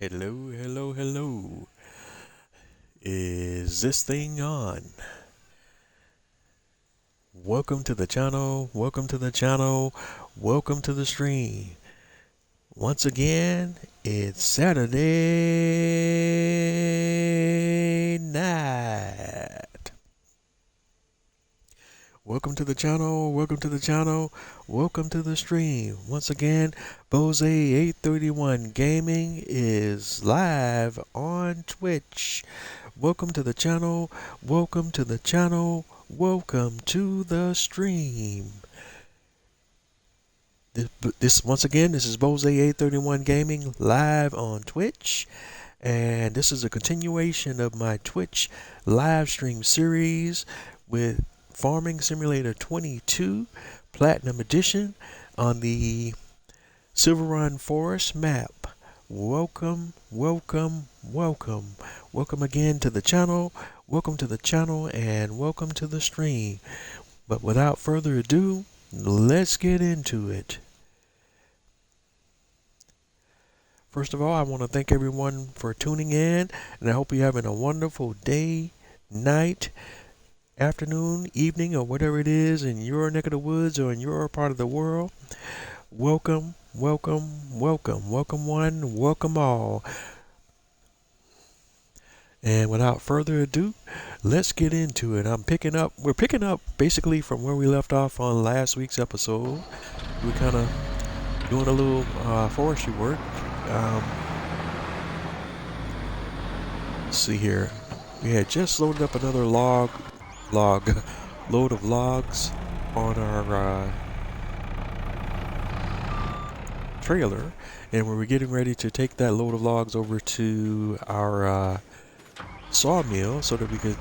Hello, hello, hello. Is this thing on? Welcome to the channel, welcome to the channel, welcome to the stream. Once again, it's Saturday night. Welcome to the channel, welcome to the channel, welcome to the stream. Once again, Bose 831 Gaming is live on Twitch. Welcome to the channel, welcome to the channel, welcome to the stream. This once again, this is Bose 831 Gaming live on Twitch. And this is a continuation of my Twitch live stream series with Farming Simulator 22 Platinum Edition on the SILVERRUN Forest map. Welcome, welcome, welcome. Welcome again to the channel. Welcome to the channel and welcome to the stream. But without further ado, let's get into it. First of all, I want to thank everyone for tuning in, and I hope you're having a wonderful day, night, afternoon, evening, or whatever it is in your neck of the woods or in your part of the world. Welcome, welcome, welcome, welcome one, welcome all. And without further ado, let's get into it. We're picking up basically from where we left off on last week's episode. We're kind of doing a little forestry work. Let's see here. We had just loaded up another load of logs on our trailer, and we were getting ready to take that load of logs over to our sawmill so that we could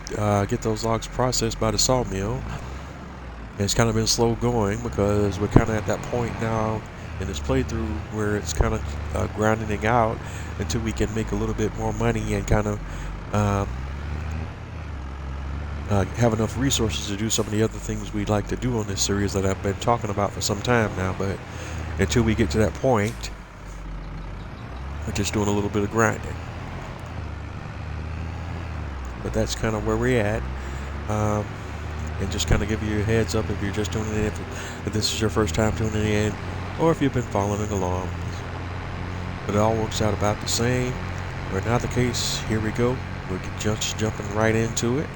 get those logs processed by the sawmill. And it's kind of been slow going because we're kind of at that point now in this playthrough where it's kind of grinding out until we can make a little bit more money and kind of have enough resources to do some of the other things we'd like to do on this series that I've been talking about for some time now. But until we get to that point, we're just doing a little bit of grinding. But that's kind of where we're at. And just kind of give you a heads up if you're just tuning in, if this is your first time tuning in, or if you've been following along. But it all works out about the same. But not the case, here we go. We're just jumping right into it.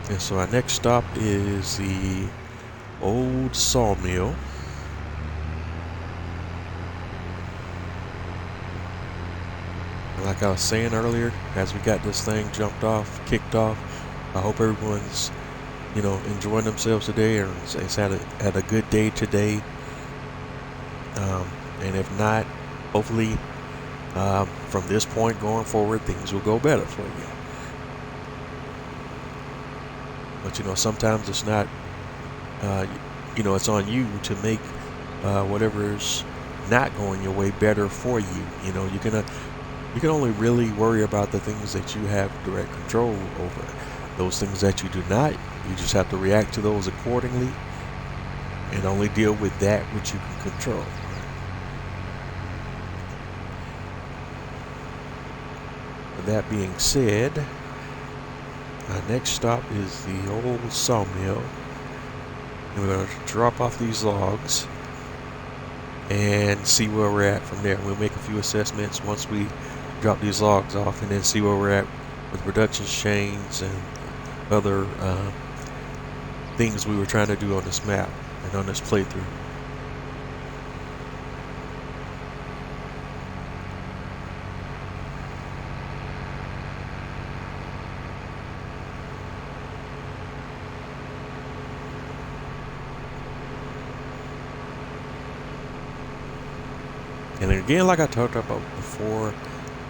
And so our next stop is the old sawmill. Like I was saying earlier, as we got this thing kicked off, I hope everyone's, enjoying themselves today and has had a good day today. And if not, hopefully from this point going forward, things will go better for you. But sometimes it's not, it's on you to make whatever's not going your way better for you. You can only really worry about the things that you have direct control over. Those things that you do not, you just have to react to those accordingly and only deal with that which you can control. With that being said, our next stop is the old sawmill. And we're going to drop off these logs and see where we're at from there. We'll make a few assessments once we drop these logs off, and then see where we're at with production chains and other things we were trying to do on this map and on this playthrough. And again, like I talked about before,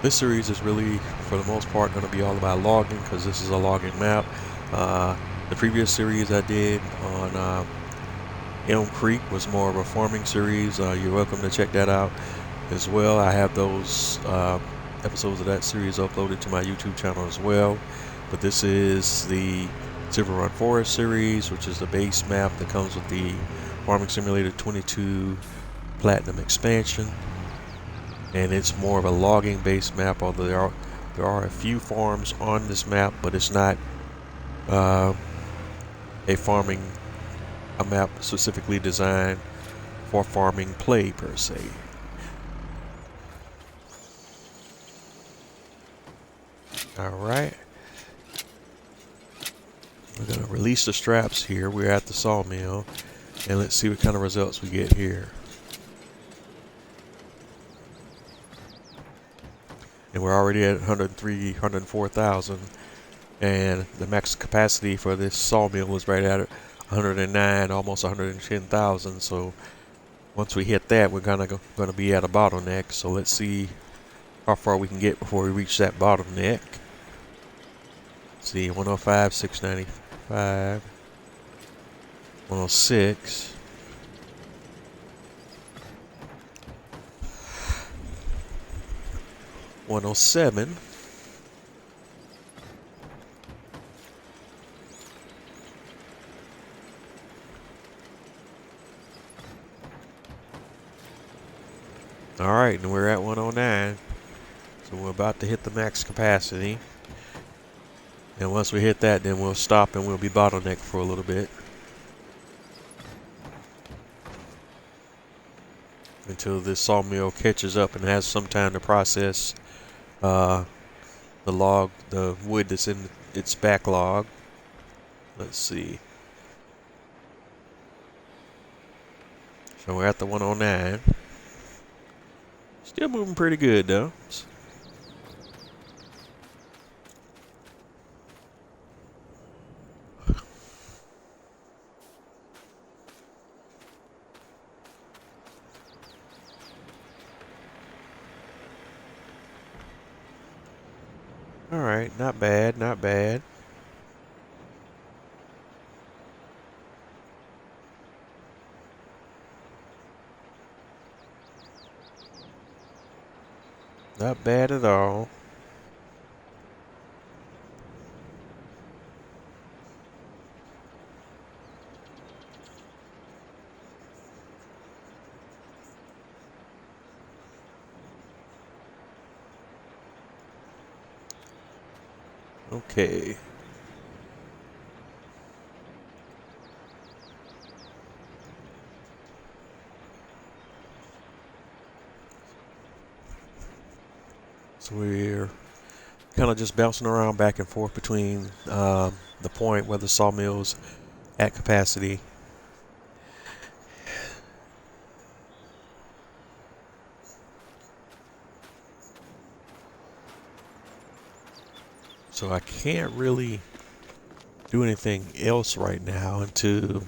this series is really, for the most part, going to be all about logging because this is a logging map. The previous series I did on Elm Creek was more of a farming series. You're welcome to check that out as well. I have those episodes of that series uploaded to my YouTube channel as well. But this is the SILVERRUN Forest series, which is the base map that comes with the Farming Simulator 22 Platinum expansion, and it's more of a logging based map, although there are a few farms on this map, but it's not a map specifically designed for farming play per se. Alright, we're going to release the straps here. We're at the sawmill, and let's see what kind of results we get here. And we're already at 103, 104,000, and the max capacity for this sawmill is right at 109, almost 110,000. So once we hit that, we're going to be at a bottleneck. So let's see how far we can get before we reach that bottleneck. Let's see, 105, 695, 106. 107. All right, and we're at 109. So we're about to hit the max capacity. And once we hit that, then we'll stop and we'll be bottlenecked for a little bit. Until this sawmill catches up and has some time to process the wood that's in its backlog. Let's see. So we're at the 109. Still moving pretty good though. All right, not bad, not bad. Not bad at all. Okay. So we're kind of just bouncing around back and forth between the point where the sawmill's at capacity. So I can't really do anything else right now until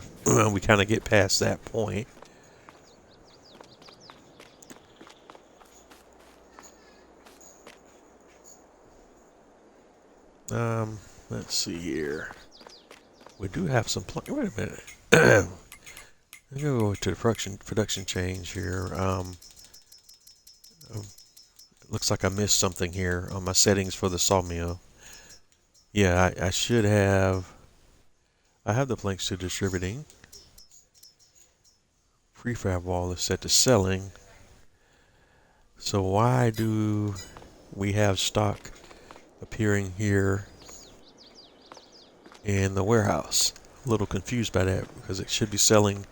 we kind of get past that point. Let's see here. We do have some wait a minute. Let me go to the production change here. Looks like I missed something here on my settings for the sawmill. Yeah, I should have. I have the planks to distributing. Prefab wall is set to selling. So why do we have stock appearing here in the warehouse? A little confused by that because it should be selling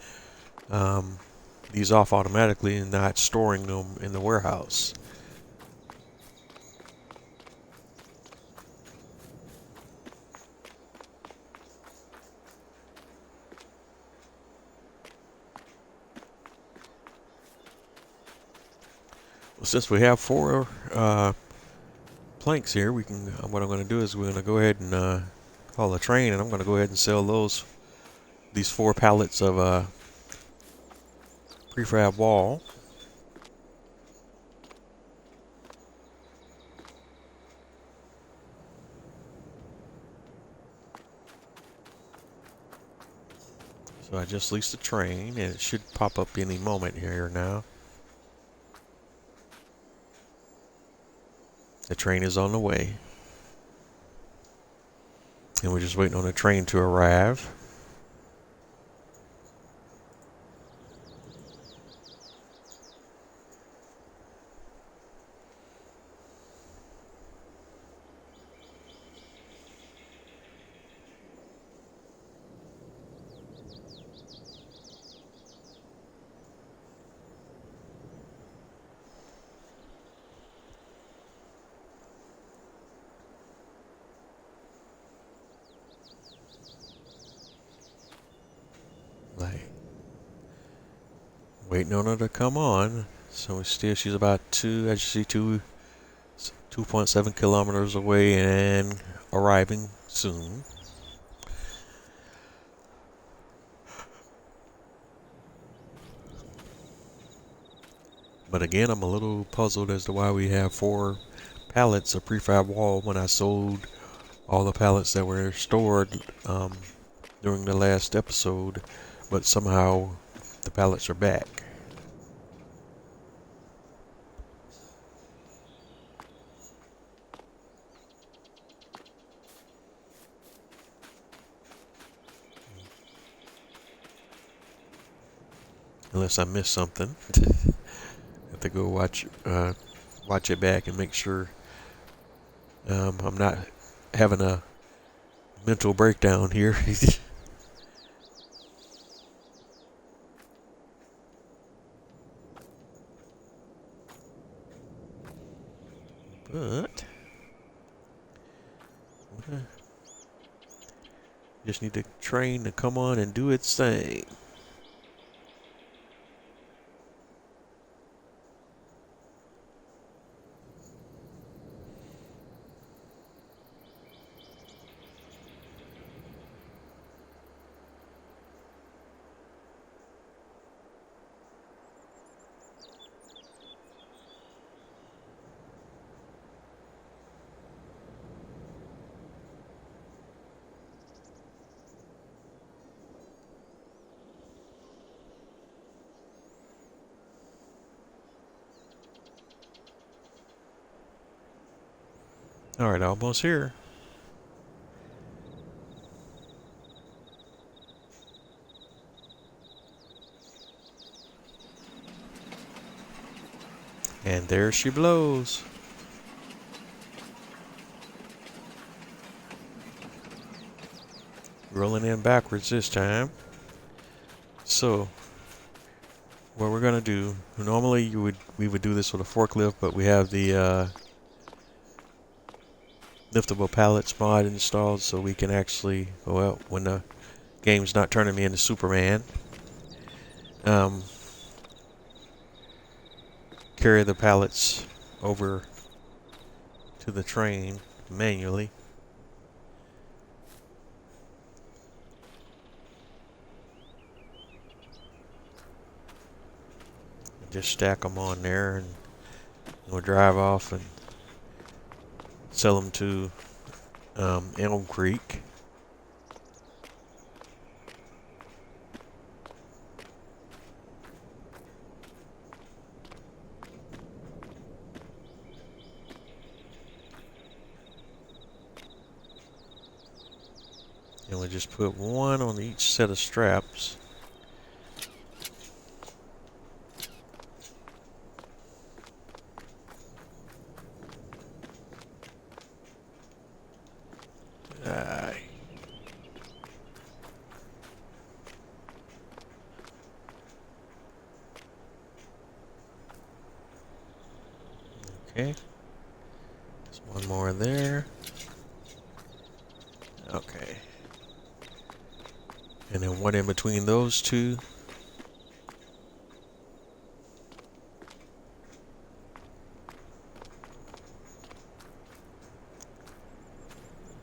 these off automatically and not storing them in the warehouse. Well, since we have 4 planks here, we can. What I'm going to do is we're going to go ahead and call a train, and I'm going to go ahead and sell these 4 pallets of prefab wall. So I just leased a train, and it should pop up any moment here now. The train is on the way. And we're just waiting on the train to arrive. waiting on her to come on. So she's about as you see, 2.7 kilometers away and arriving soon. But again, I'm a little puzzled as to why we have 4 pallets of prefab wall when I sold all the pallets that were stored during the last episode, but somehow the pallets are back. Unless I missed something. Have to go watch it back and make sure I'm not having a mental breakdown here. But just need the train to come on and do its thing. All right, almost here. And there she blows. Rolling in backwards this time. So what we're gonna do, normally we would do this with a forklift, but we have the liftable pallets mod installed, so we can actually, well, when the game's not turning me into Superman, carry the pallets over to the train manually. Just stack them on there, and we'll drive off and sell them to Elm Creek. And we'll just put one on each set of straps. Okay, there's one more there. Okay, and then one in between those two.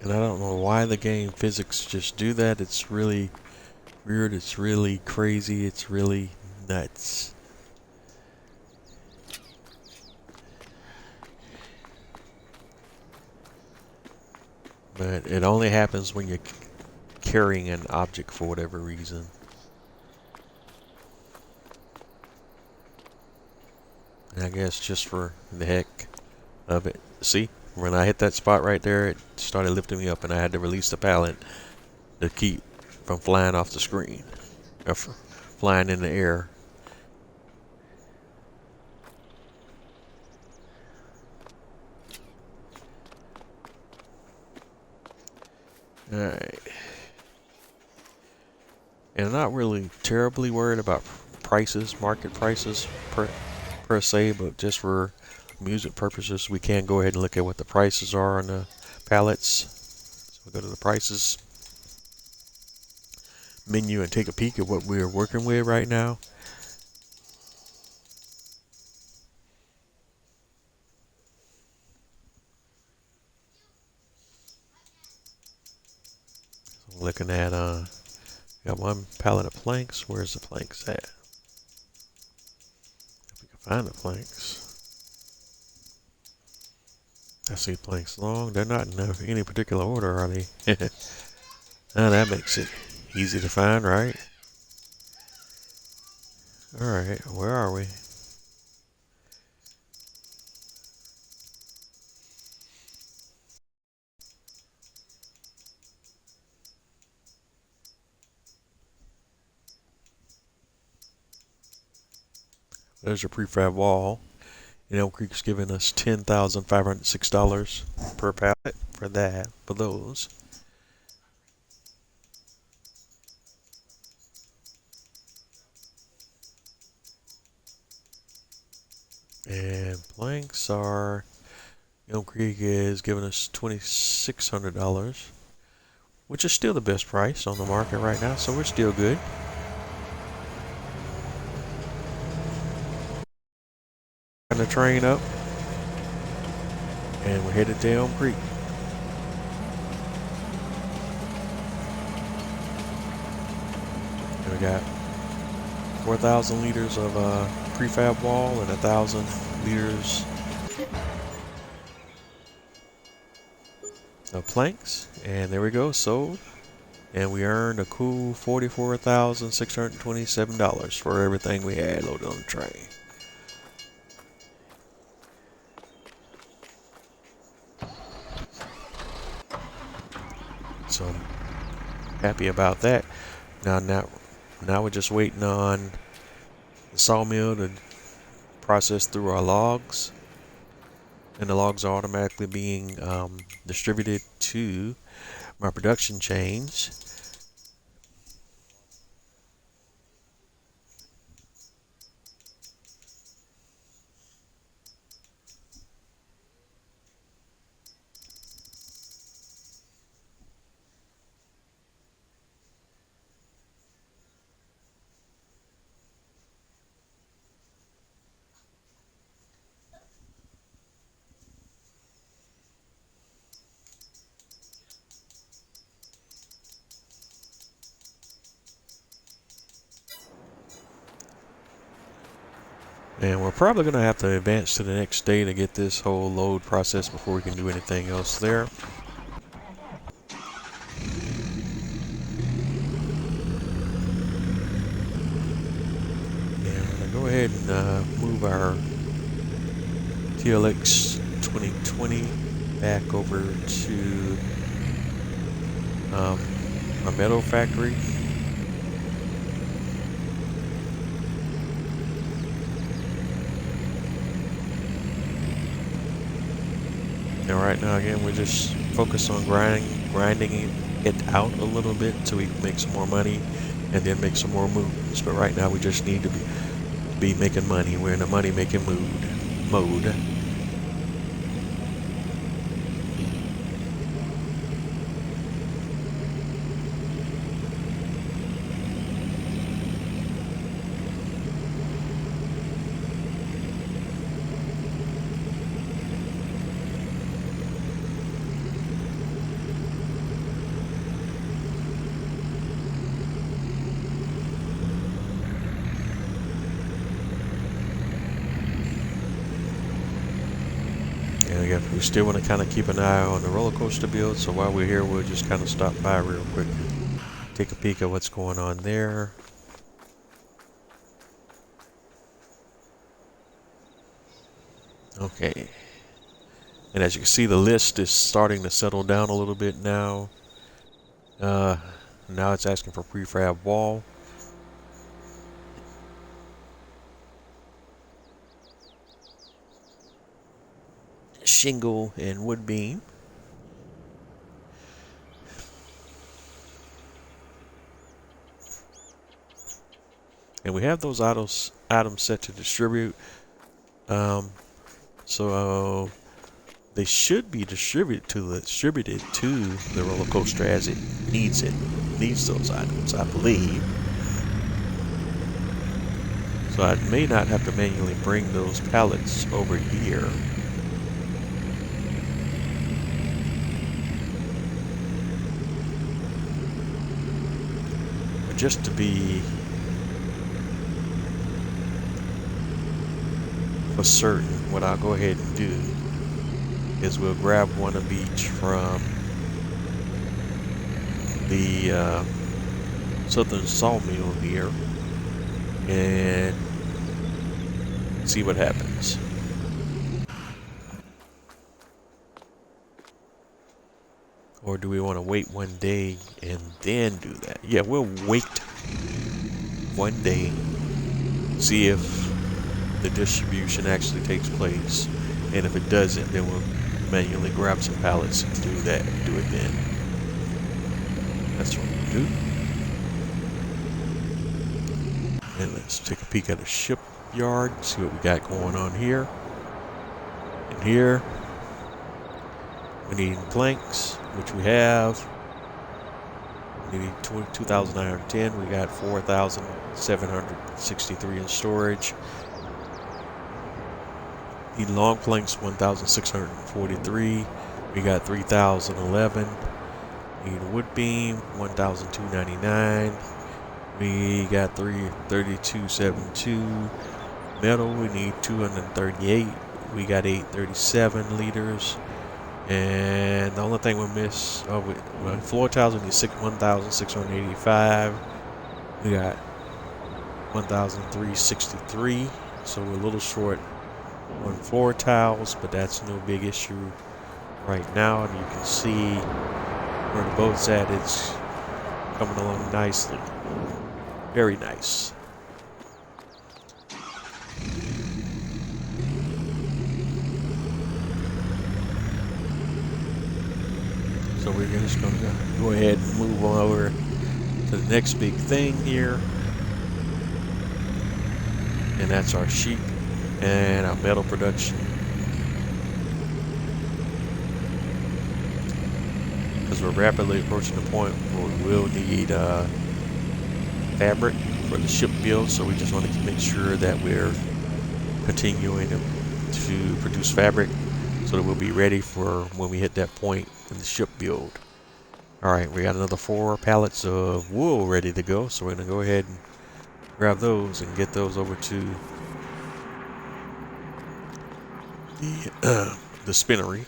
And I don't know why the game physics just do that. It's really weird, it's really crazy, it's really nuts. But it only happens when you're carrying an object for whatever reason. And I guess just for the heck of it. See, when I hit that spot right there, it started lifting me up, and I had to release the pallet to keep from flying off the screen, or flying in the air. Alright. And I'm not really terribly worried about prices, market prices per se, but just for music purposes, we can go ahead and look at what the prices are on the pallets. So we'll go to the prices menu and take a peek at what we're working with right now. Looking at got one pallet of planks. Where's the planks at? If we can find the planks. I see planks long. They're not in any particular order, are they? Now that makes it easy to find, right? Alright, where are we? There's your prefab wall. And Elm Creek's giving us $10,506 per pallet for that, for those. And planks are, Elm Creek is giving us $2,600, which is still the best price on the market right now, so we're still good. The train up, and we're headed to Elm Creek. And we got 4,000 liters of prefab wall and 1,000 liters of planks, and there we go, sold. And we earned a cool $44,627 for everything we had loaded on the train. So I'm happy about that. Now we're just waiting on the sawmill to process through our logs, and the logs are automatically being distributed to my production chains. And we're probably going to have to advance to the next day to get this whole load processed before we can do anything else there. And we're going to go ahead and move our TLX 2020 back over to our metal factory. And right now, again, we're just focused on grinding it out a little bit so we can make some more money and then make some more moves. But right now, we just need to be making money. We're in a money-making mode. We still want to kind of keep an eye on the roller coaster build, so while we're here, we'll just kind of stop by real quick, take a peek at what's going on there. Okay, and as you can see, the list is starting to settle down a little bit now. Now it's asking for prefab wall. Shingle and wood beam. And we have those items set to distribute. So they should be distributed to the roller coaster as it needs those items, I believe. So I may not have to manually bring those pallets over here. just to be for certain, what I'll go ahead and do is we'll grab one of each from the southern sawmill here and see what happens. Or do we want to wait one day and then do that? Yeah, we'll wait one day, see if the distribution actually takes place, and if it doesn't, then we'll manually grab some pallets and do that, do it then. That's what we'll do. And let's take a peek at the shipyard, see what we got going on here. And here, we need planks, which we have. We need 2,910. We got 4,763 in storage. Need long planks, 1,643. We got 3,011. Need wood beam, 1,299. We got 332.72. Metal, we need 238. We got 837 liters. And the only thing we miss, floor tiles, we need 1,685. We got 1,363. So we're a little short on floor tiles, but that's no big issue right now. And you can see where the boat's at. It's coming along nicely. Very nice. So we're just going to go ahead and move over to the next big thing here. And that's our sheep and our metal production. Because we're rapidly approaching the point where we will need fabric for the ship build, so we just want to make sure that we're continuing to produce fabric so that we'll be ready for when we hit that point in the ship build. Alright, we got another 4 pallets of wool ready to go, so we're going to go ahead and grab those and get those over to the spinnery.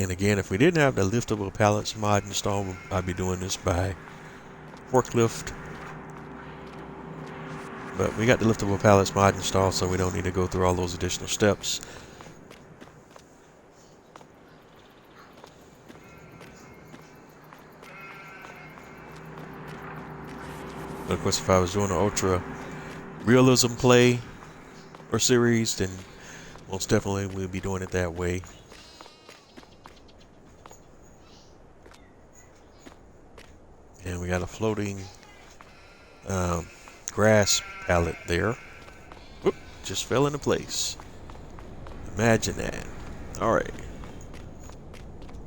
And again, if we didn't have the liftable pallets mod installed, I'd be doing this by forklift. But we got the liftable pallets mod installed, so we don't need to go through all those additional steps. But of course, if I was doing an ultra realism play or series, then most definitely we'll be doing it that way. And we got a floating grass pallet there. Whoop, just fell into place. Imagine that. Alright.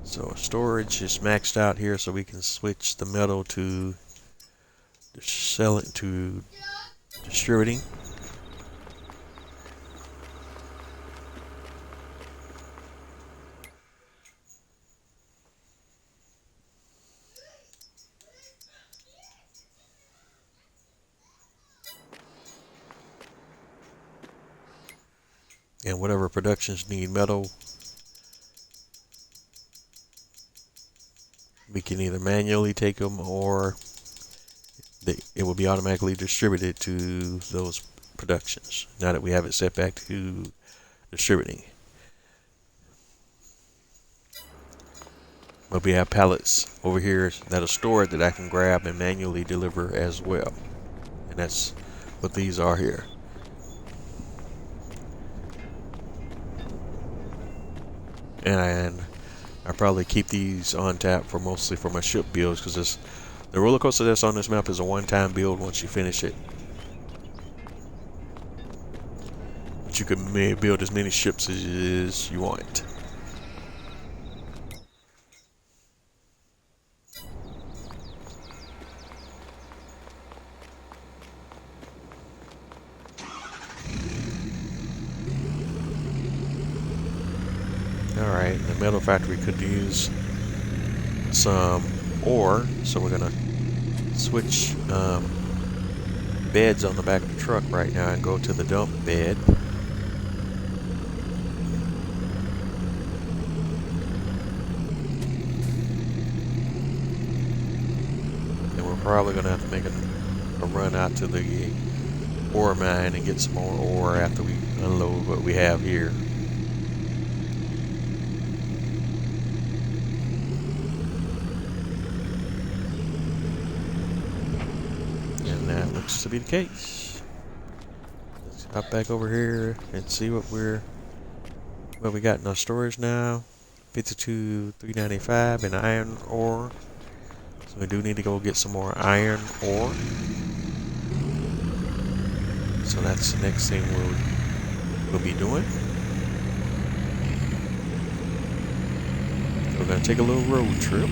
So our storage is maxed out here, so we can switch the metal to sell it to distributing. And whatever productions need metal, we can either manually take them or it will be automatically distributed to those productions now that we have it set back to distributing. But we have pallets over here that are stored that I can grab and manually deliver as well. And that's what these are here. And I probably keep these on tap for mostly for my ship builds, because the roller coaster that's on this map is a one-time build once you finish it. But you can build as many ships as you want. Alright, the metal factory could use some ore, so we're gonna switch beds on the back of the truck right now and go to the dump bed. And we're probably gonna have to make a run out to the ore mine and get some more ore after we unload what we have here. And that looks to be the case. Let's hop back over here and see what we got in our storage now. 52,395 in iron ore. So we do need to go get some more iron ore. So that's the next thing we'll be doing. We're gonna take a little road trip.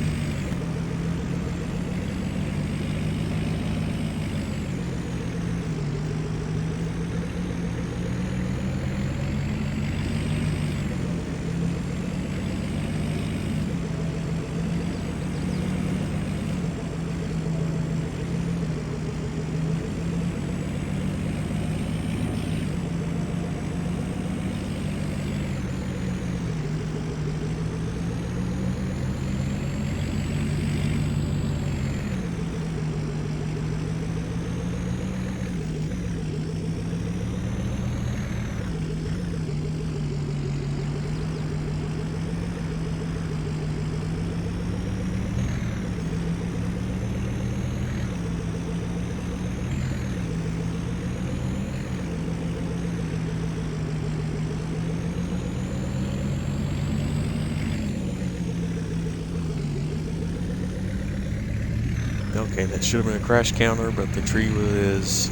Okay, that should have been a crash counter, but the tree was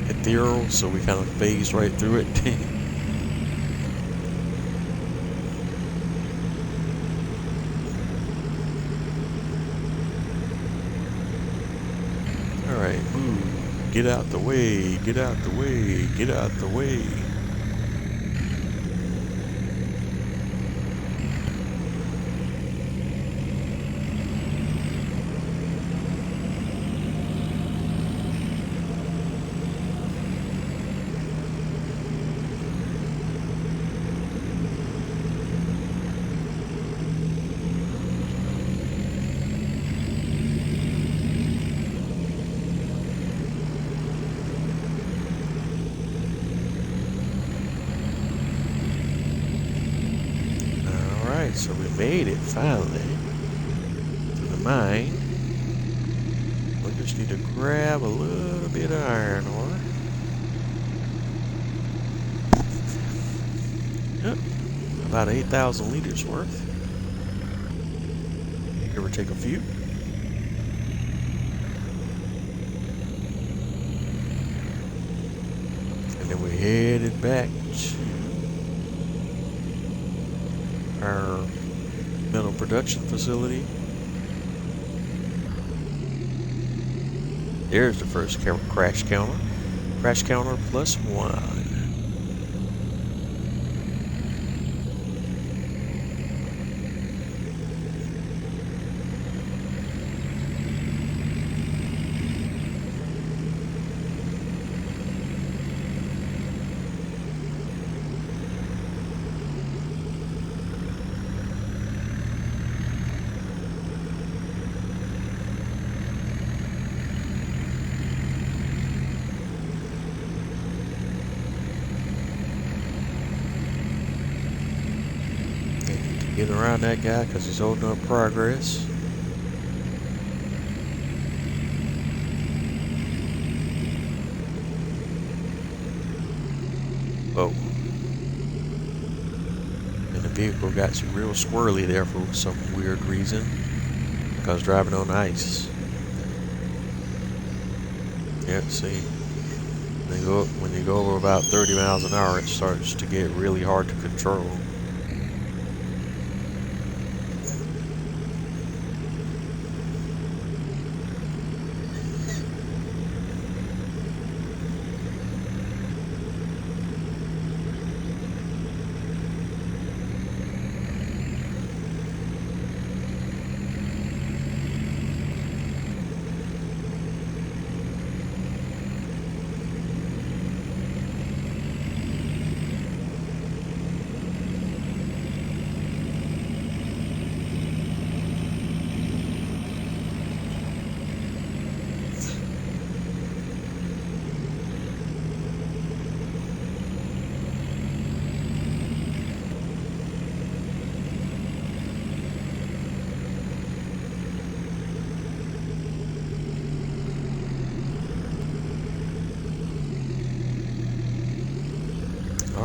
ethereal, so we kind of phased right through it. Alright, move. Get out the way, get out the way, get out the way. So we made it finally to the mine. We just need to grab a little bit of iron ore. Yep, about 8,000 liters worth. Give or take a few. And then we headed back to our metal production facility. There's the first crash counter. Crash counter +1. Getting around that guy because he's holding up progress. Oh. And the vehicle got real squirrely there for some weird reason. Because driving on ice. Yeah, see. When you go over about 30 miles an hour, it starts to get really hard to control.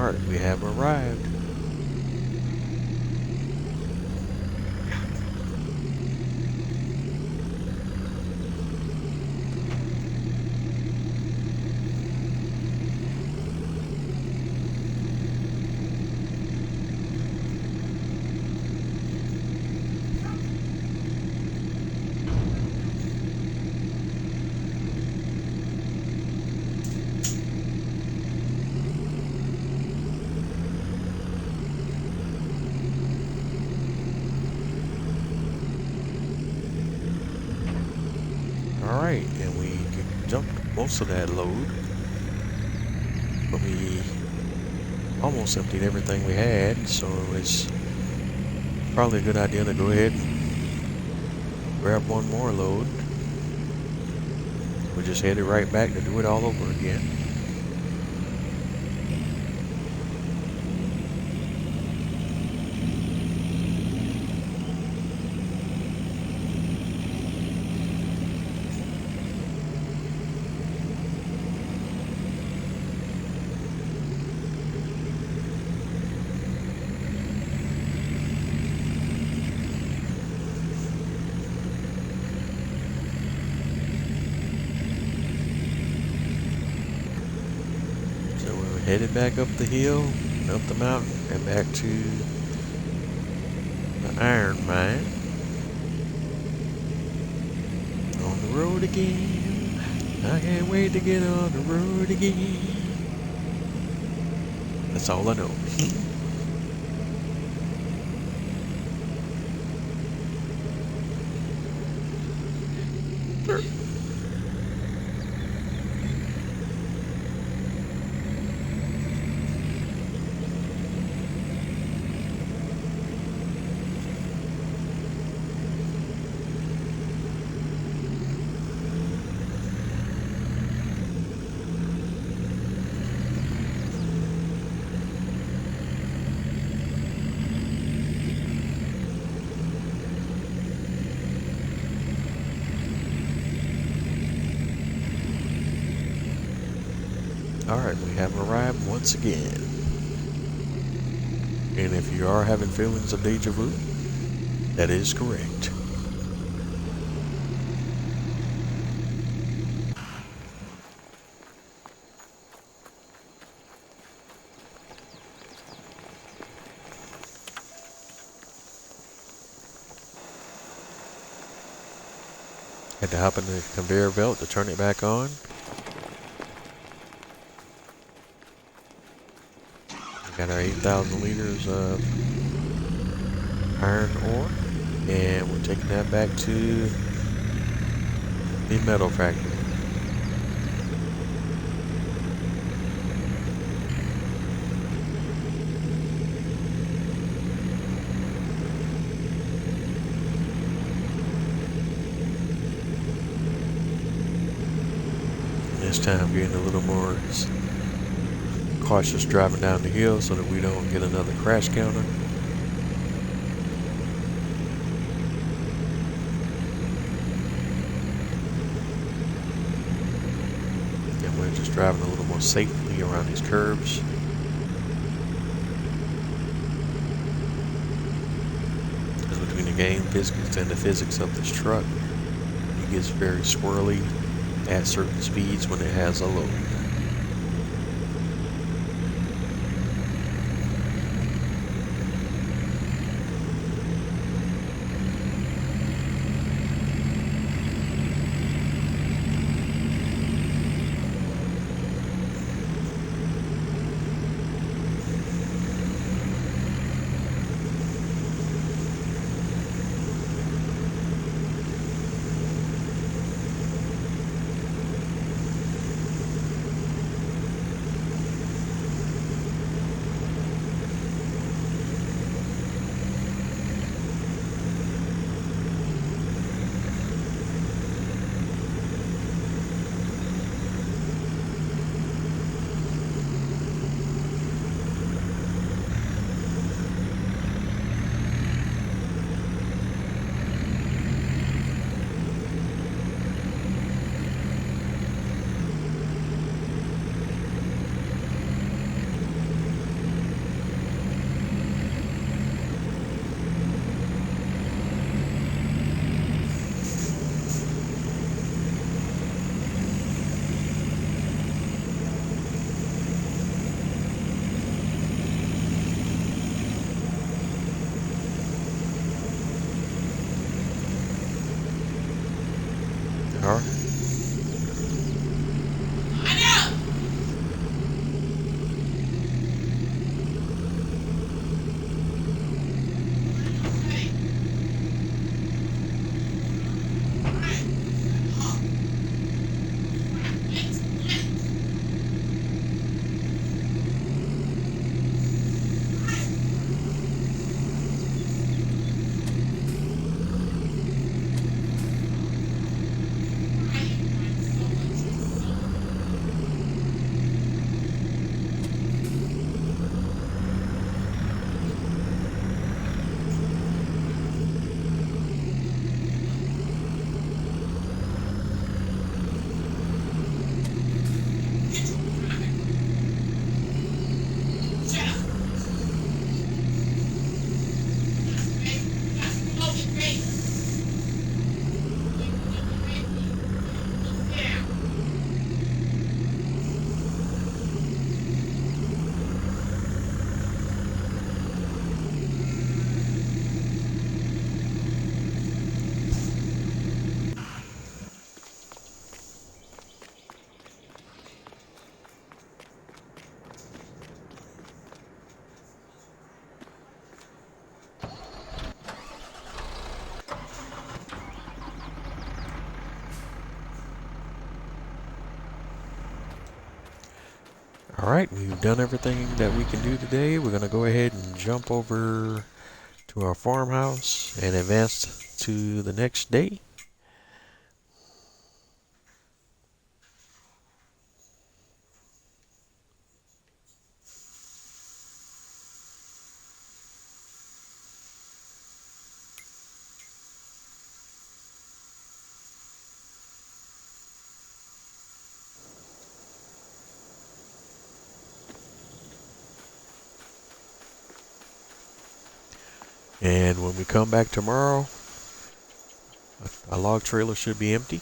Alright, we have arrived. Alright, and we jumped most of that load, but we almost emptied everything we had, so it's probably a good idea to go ahead and grab one more load. We're just headed right back to do it all over again. Headed back up the hill, up the mountain, and back to the iron mine. On the road again. I can't wait to get on the road again. That's all I know. Alright, we have arrived once again. And if you are having feelings of deja vu, that is correct. Had to hop in the conveyor belt to turn it back on. Got our 8,000 liters of iron ore, and we're taking that back to the metal factory. This time being a little more cautious driving down the hill so that we don't get another crash counter. And we're just driving a little more safely around these curves. Because between the game physics and the physics of this truck, it gets very swirly at certain speeds when it has a load. Alright, we've done everything that we can do today. We're going to go ahead and jump over to our farmhouse and advance to the next day. And when we come back tomorrow, our log trailer should be empty.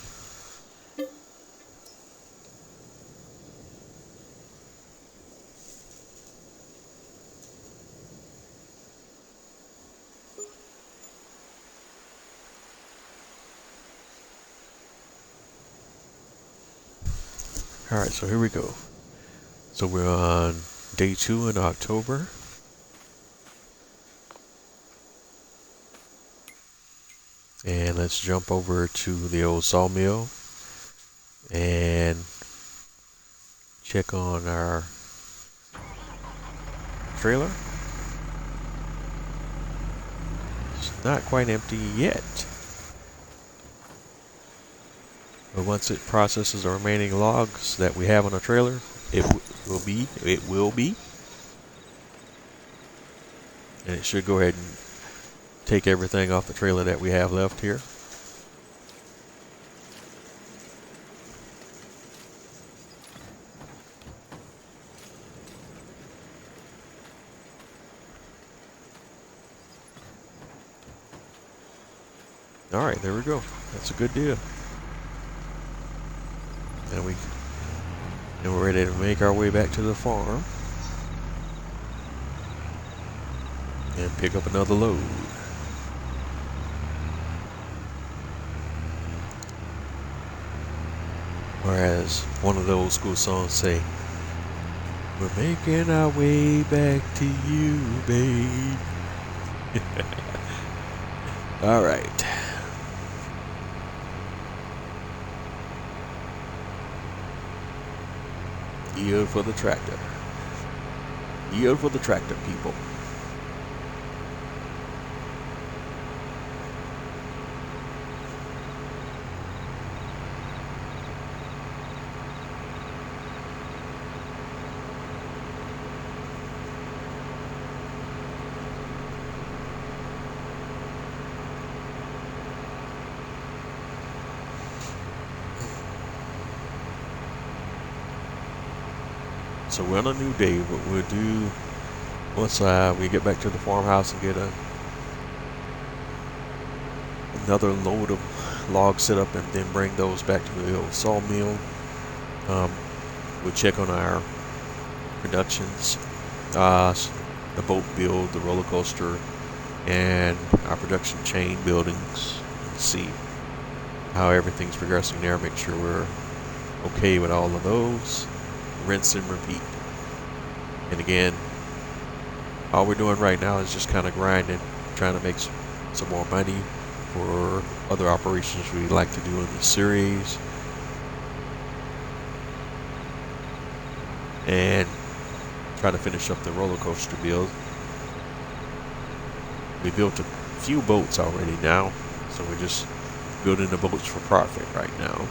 Alright, so here we go. So we're on day 2 in October. And let's jump over to the old sawmill and check on our trailer. It's not quite empty yet. But once it processes the remaining logs that we have on the trailer, it will be. And it should go ahead and take everything off the trailer that we have left here. Alright, there we go. That's a good deal. And we're ready to make our way back to the farm and pick up another load. Or as one of the old school songs say, we're making our way back to you, babe. Alright. Yield for the tractor. Yield for the tractor, people. So we're on a new day. What we'll do once we get back to the farmhouse and get another load of logs set up and then bring those back to the old sawmill. We'll check on our productions, the boat build, the roller coaster, and our production chain buildings, and see how everything's progressing there. Make sure we're okay with all of those. Rinse and repeat. And again, all we're doing right now is just kind of grinding, trying to make some more money for other operations we'd like to do in the series, and try to finish up the roller coaster build. We built a few boats already now, so we're just building the boats for profit right now.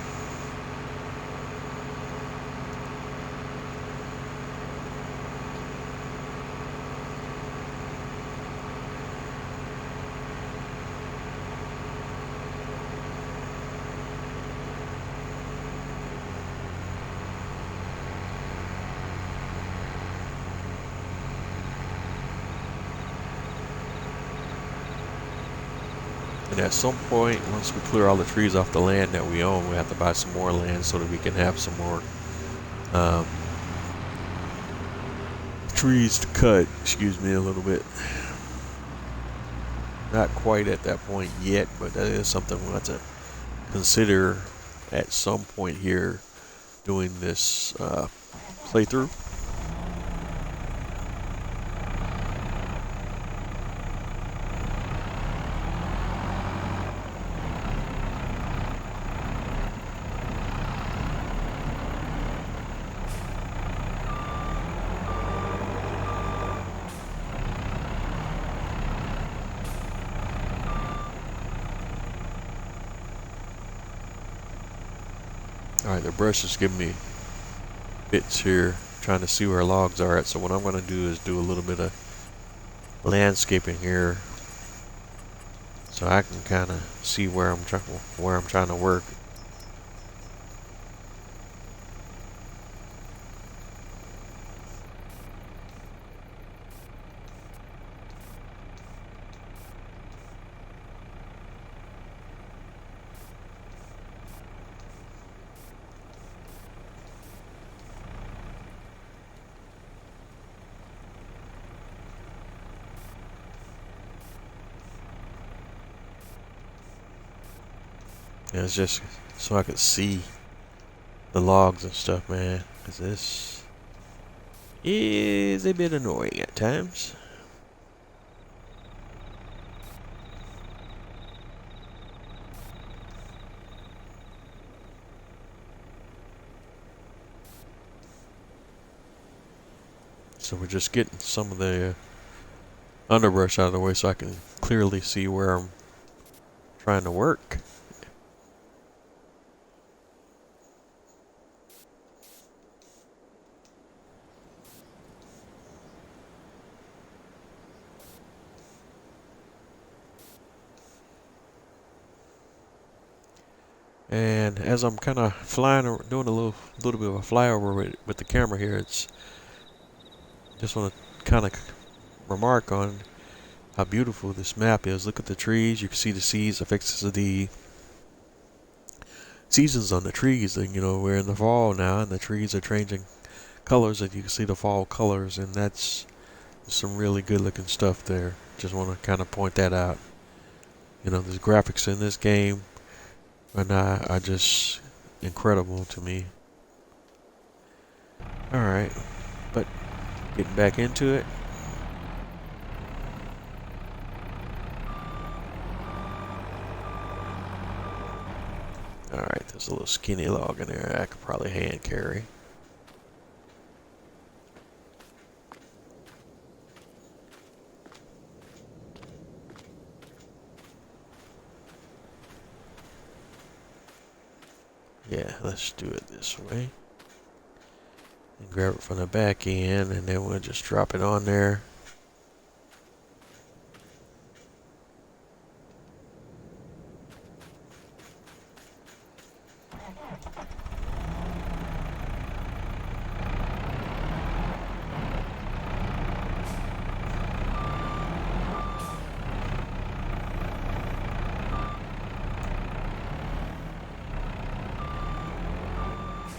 And at some point, once we clear all the trees off the land that we own, we have to buy some more land so that we can have some more trees to cut. Excuse me a little bit. Not quite at that point yet, but that is something we'll have to consider at some point here doing this playthrough. Alright, the brush is giving me bits here, trying to see where logs are at. So what I'm going to do is do a little bit of landscaping here, so I can kind of see where I'm trying to work. And it's just so I could see the logs and stuff, man, because this is a bit annoying at times. So we're just getting some of the underbrush out of the way so I can clearly see where I'm trying to work. And as I'm kind of flying or doing a little bit of a flyover with the camera here, it's just want to kind of remark on how beautiful this map is. Look at the trees. You can see the seeds, effects of the seasons on the trees. And, you know, we're in the fall now, and the trees are changing colors, and you can see the fall colors, and that's some really good looking stuff there. Just want to kind of point that out. You know, the graphics in this game are just incredible to me. Alright, but getting back into it. Alright, there's a little skinny log in there I could probably hand carry. Yeah, let's do it this way. And grab it from the back end, and then we'll just drop it on there.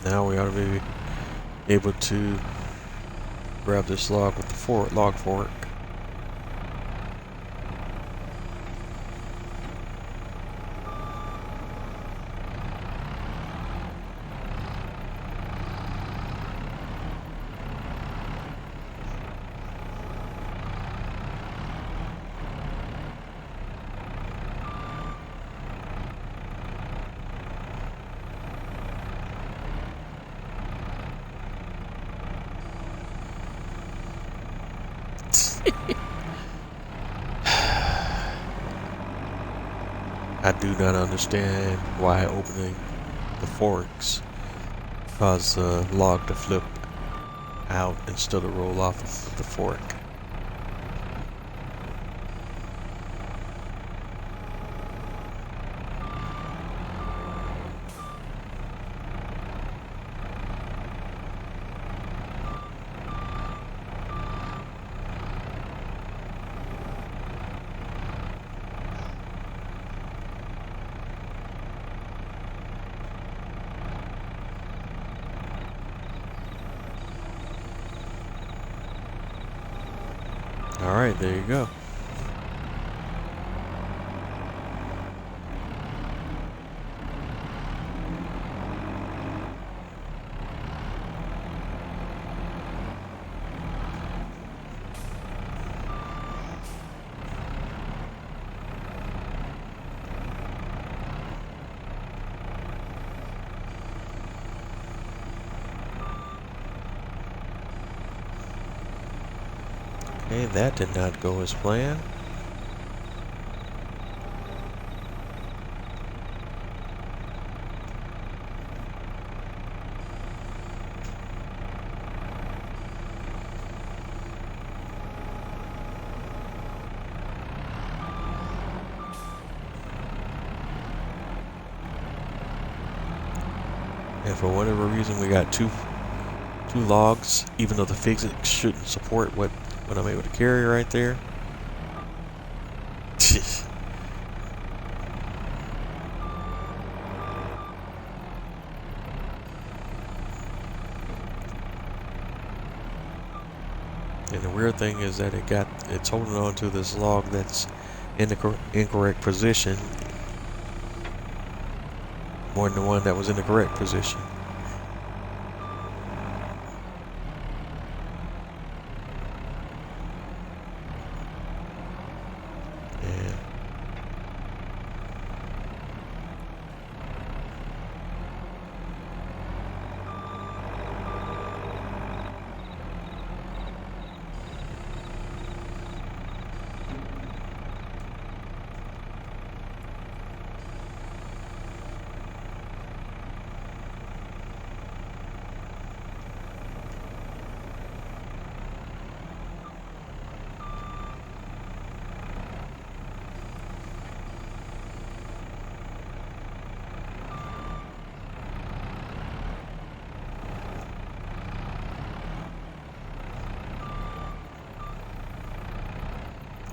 Now we ought to be able to grab this log with the log fork. I do not understand why opening the forks cause the log to flip out instead of roll off of the fork. Alright, there you go. Okay, that did not go as planned. And for whatever reason, we got two logs, even though the physics shouldn't support what I'm able to carry right there. And the weird thing is that it's holding on to this log that's in the incorrect position more than the one that was in the correct position.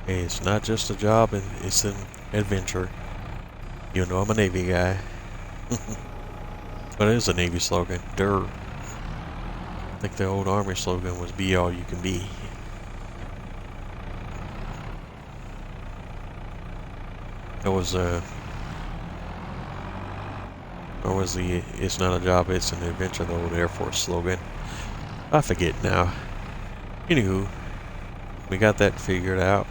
And hey, it's not just a job, and it's an adventure. You know, I'm a Navy guy. But it is a Navy slogan. Durr. I think the old Army slogan was "Be all you can be." That was or was the "It's not a job, it's an adventure," the old Air Force slogan. I forget now. Anywho, we got that figured out.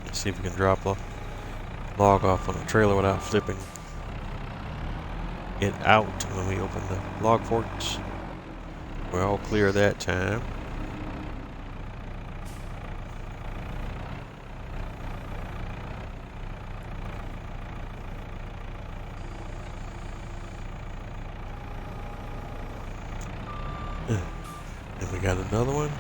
Let's see if we can drop a log off on a trailer without flipping it out when we open the log forks. We're all clear that time. And we got another one.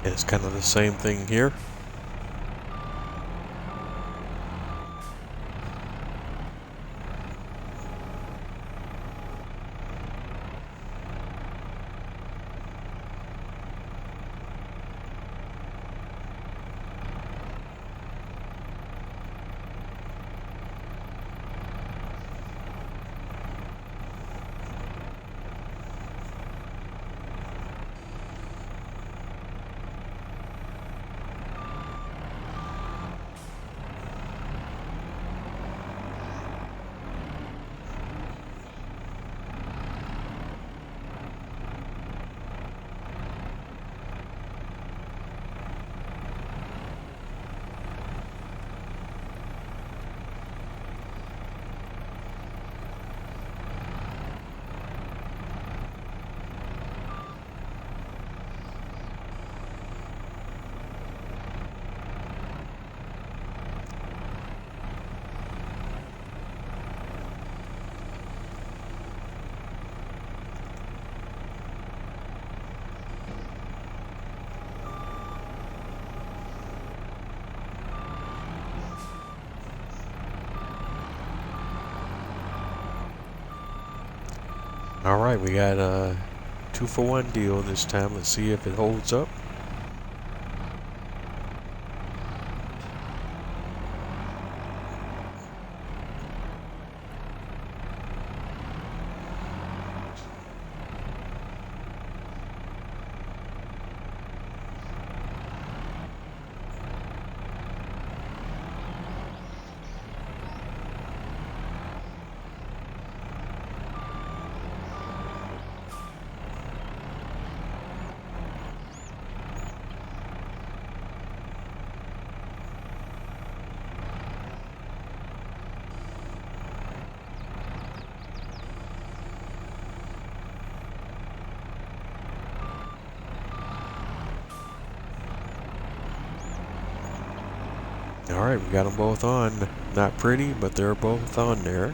And it's kind of the same thing here. Alright, we got a 2-for-1 deal this time. Let's see if it holds up. All right, we got them both on. Not pretty, but they're both on there.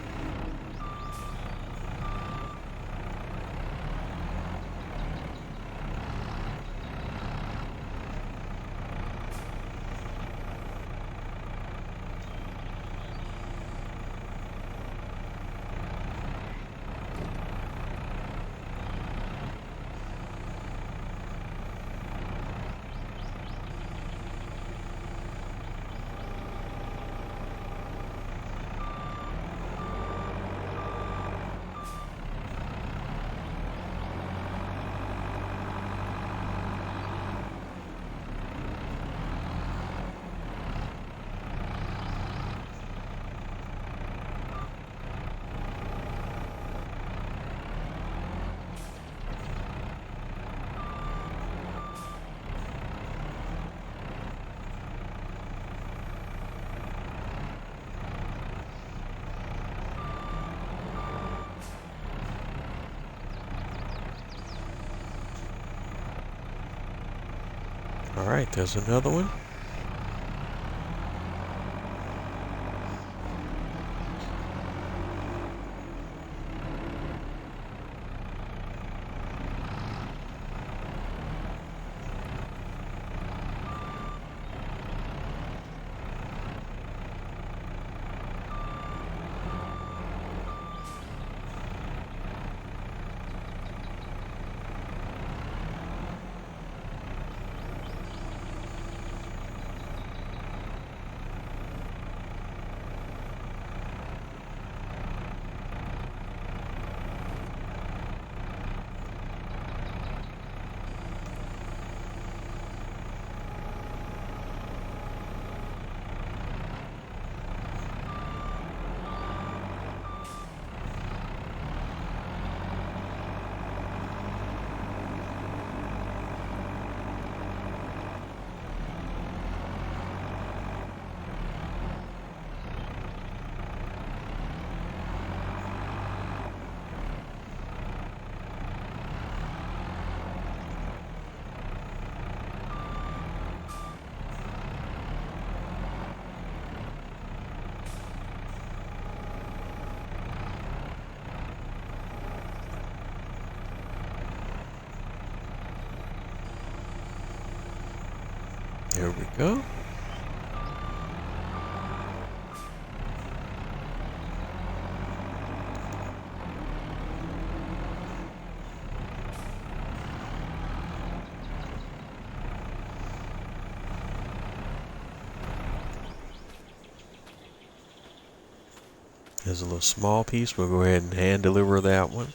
All right, there's another one. There we go. There's a little small piece. We'll go ahead and hand deliver that one.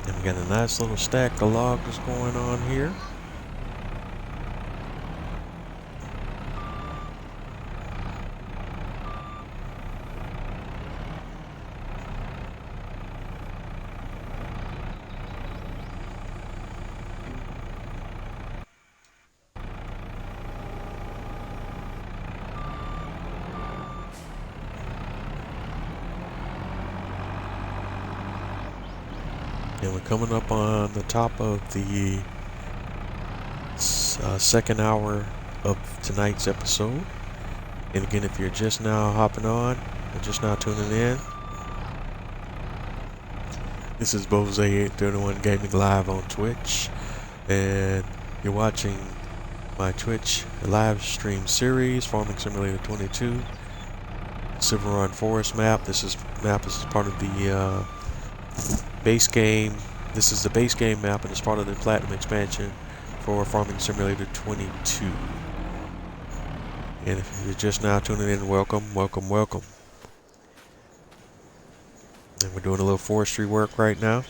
And we got a nice little stack of logs going on here. And we're coming up on the top of the second hour of tonight's episode. And again, if you're just now hopping on or just now tuning in, this is Bose831 Gaming live on Twitch, and you're watching my Twitch live stream series, Farming Simulator 22, SILVERRUN Forest map. This is part of the base game. This is the base game map, and it's part of the Platinum expansion for Farming Simulator 22. And if you're just now tuning in, welcome, welcome, welcome. And we're doing a little forestry work right now.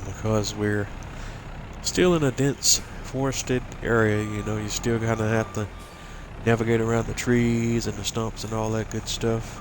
Because we're still in a dense forested area, you know, you still kind of have to navigate around the trees and the stumps and all that good stuff.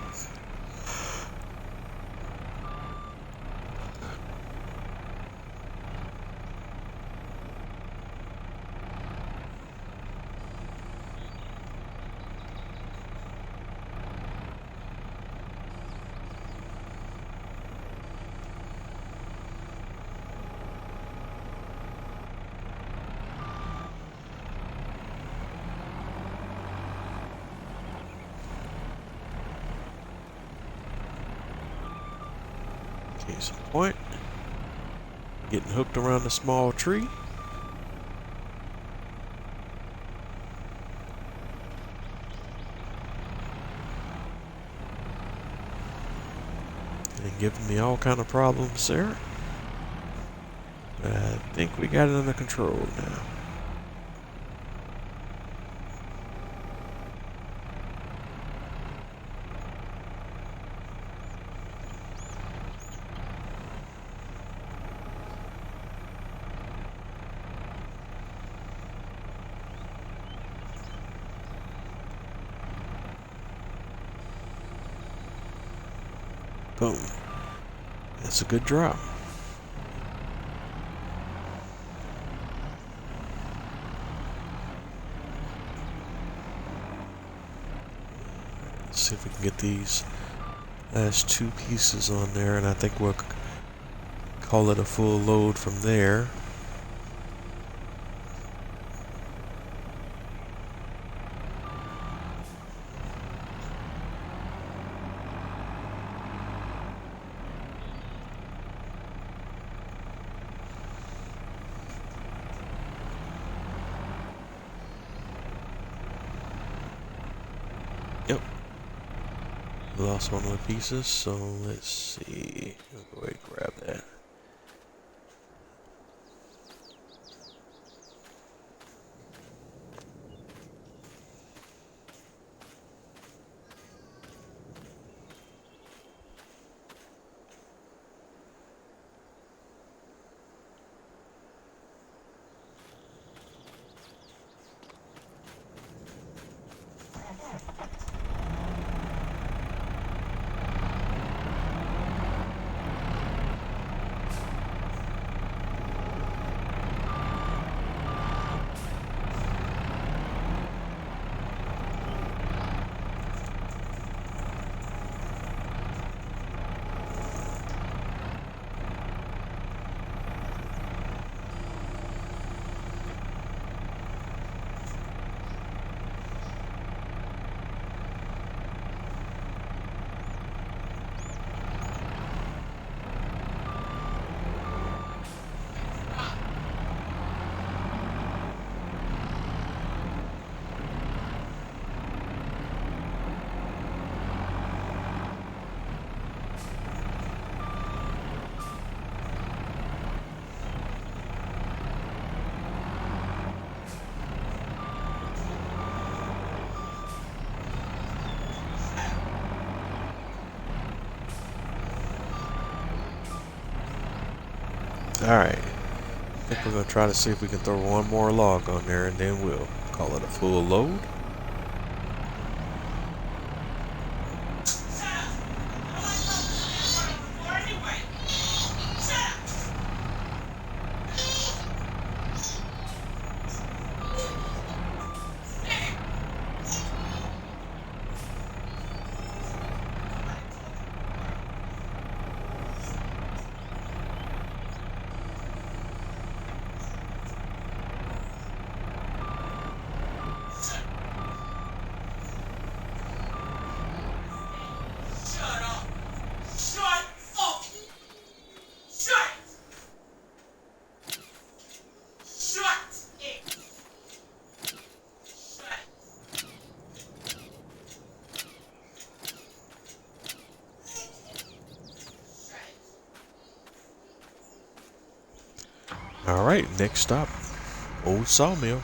Case in point, getting hooked around a small tree. And giving me all kind of problems there. But I think we got it under control now. Boom. That's a good drop. Let's see if we can get these last two pieces on there, and I think we'll call it a full load from there. Yep. Lost one of the pieces, so let's see. I'll go ahead and grab that. Alright, I think we're going to try to see if we can throw one more log on there and then we'll call it a full load. Alright, next stop, old sawmill.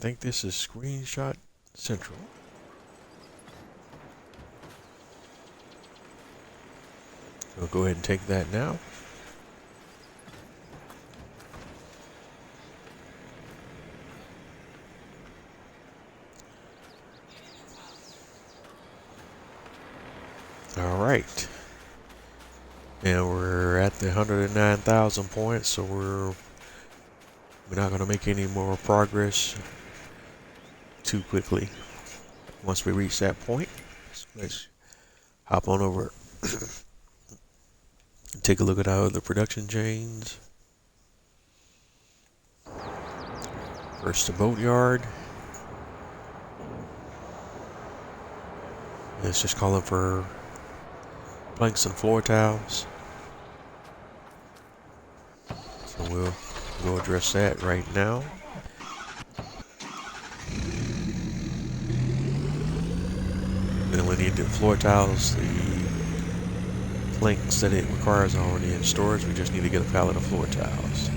think this is Screenshot Central. We'll go ahead and take that now. All right. And we're at the 109,000 points, so we're not going to make any more progress too quickly. Once we reach that point, let's hop on over and take a look at our other production chains. First, the boatyard. It's just calling for planks and floor tiles. So we'll go address that right now. Then we need the floor tiles, the planks that it requires are already in storage. We just need to get a pallet of floor tiles.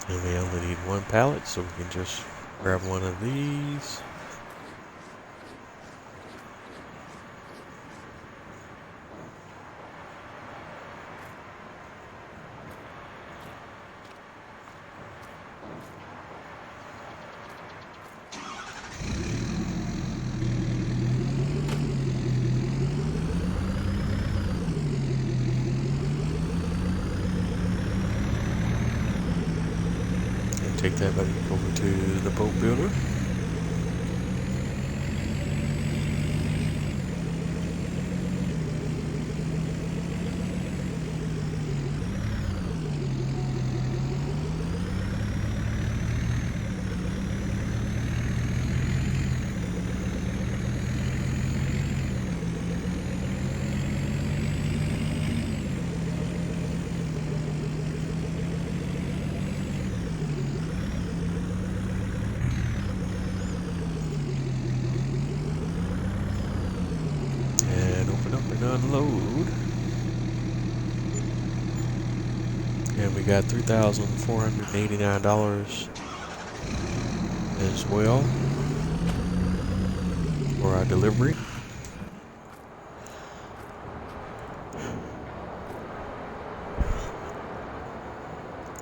And we only need one pallet, so we can just grab one of these. Take that back over to the boat builder. Unload, and we got $3,489 as well for our delivery.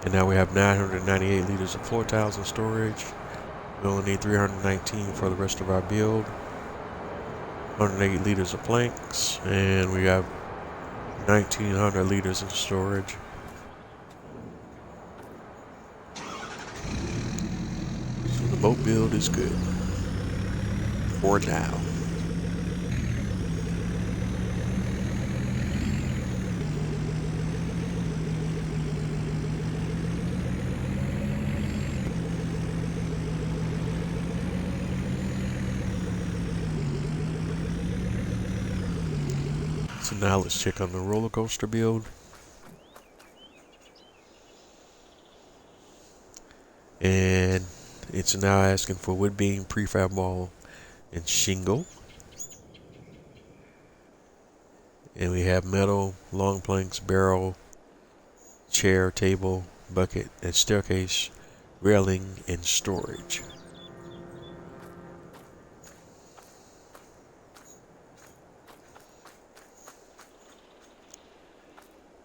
And now we have 998 liters of floor tiles in storage. We only need 319 for the rest of our build. 108 liters of planks, and we have 1,900 liters of storage. So the boat build is good for now. So now let's check on the roller coaster build. And it's now asking for wood beam, prefab wall, and shingle. And we have metal, long planks, barrel, chair, table, bucket, and staircase, railing, and storage.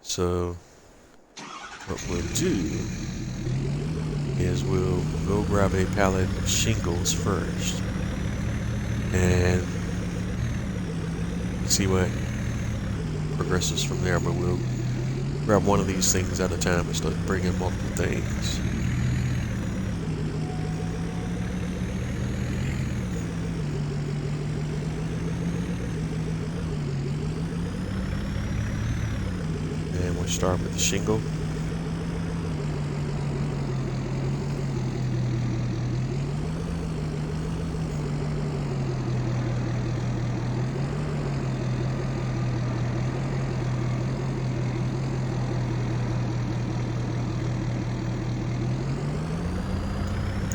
So what we'll do is we'll go grab a pallet of shingles first and see what progresses from there, but we'll grab one of these things at a time and start bringing multiple things. start with the shingle.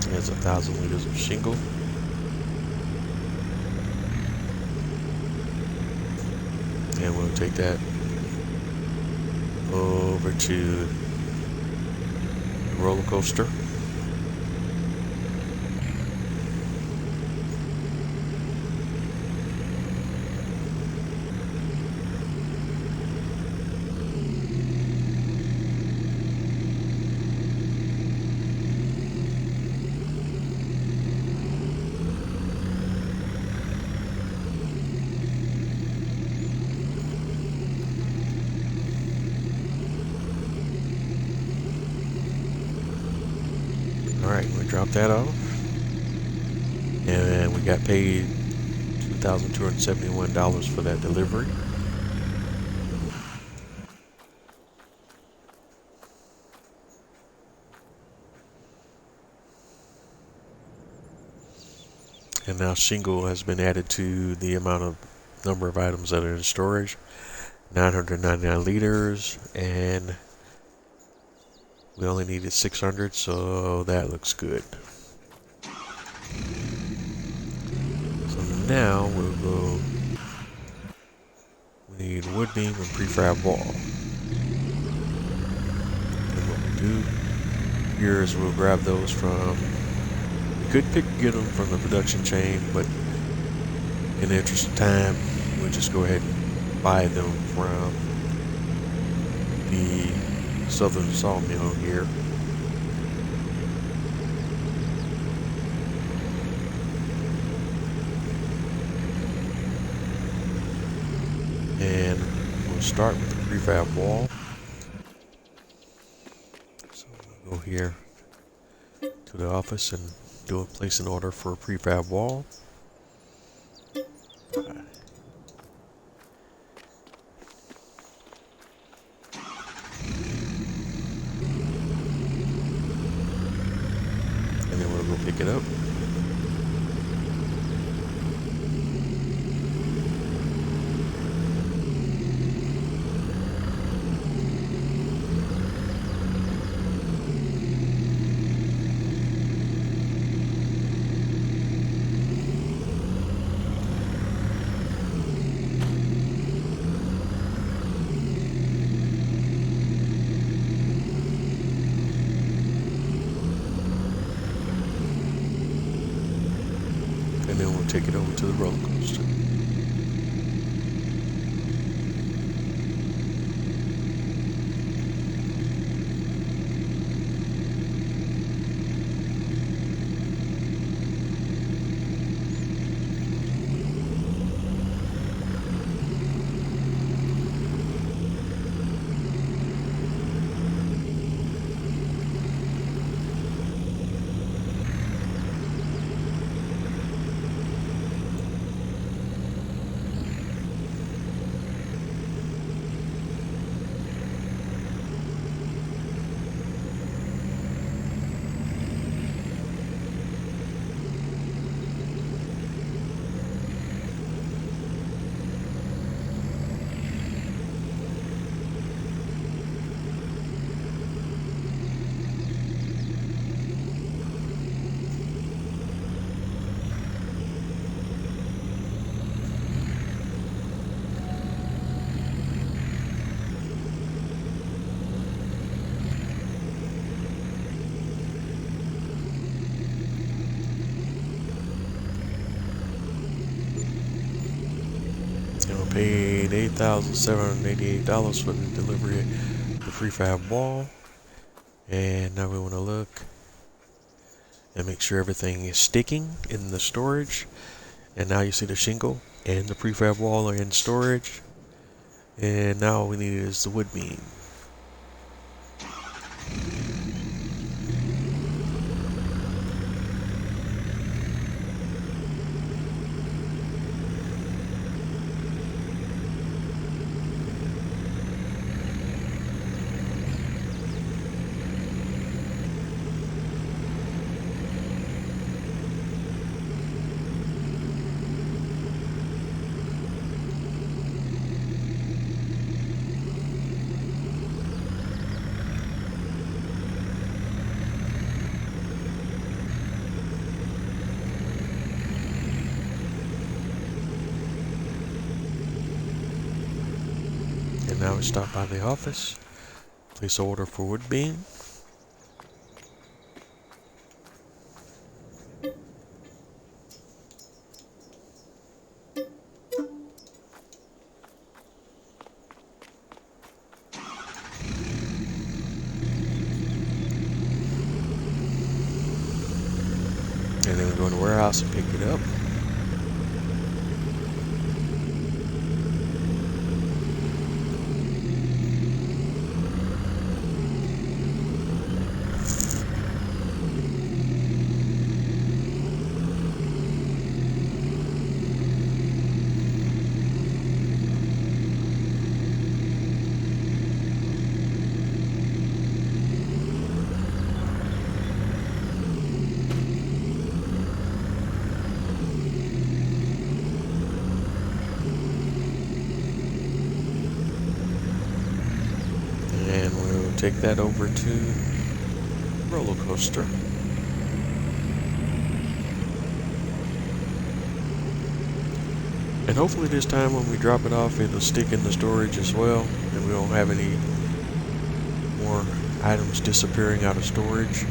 There's 1,000 liters of shingle. And we'll take that over to the roller coaster. Alright, we dropped that off. And we got paid $2,271 for that delivery. And now shingle has been added to the number of items that are in storage. 999 liters, and we only needed 600, so that looks good. So now we'll go. We need wood beam and prefab wall. And what we do here is we'll grab those from. We could get them from the production chain, but in the interest of time, we'll just go ahead and buy them from the Southern Sawmill here. And we'll start with the prefab wall. So we'll go here to the office and place an order for a prefab wall. And then we'll go pick it up. And then we'll take it over to the roller coaster. And we paid $8,788 for the delivery of the prefab wall. And now we want to look and make sure everything is sticking in the storage. And now you see the shingle and the prefab wall are in storage. And now all we need is the wood beam. And now we stop by the office, place order for wood beam. And then we go in the warehouse and pick it up. And we'll take that over to roller coaster. And hopefully this time when we drop it off, it'll stick in the storage as well, and we won't have any more items disappearing out of storage.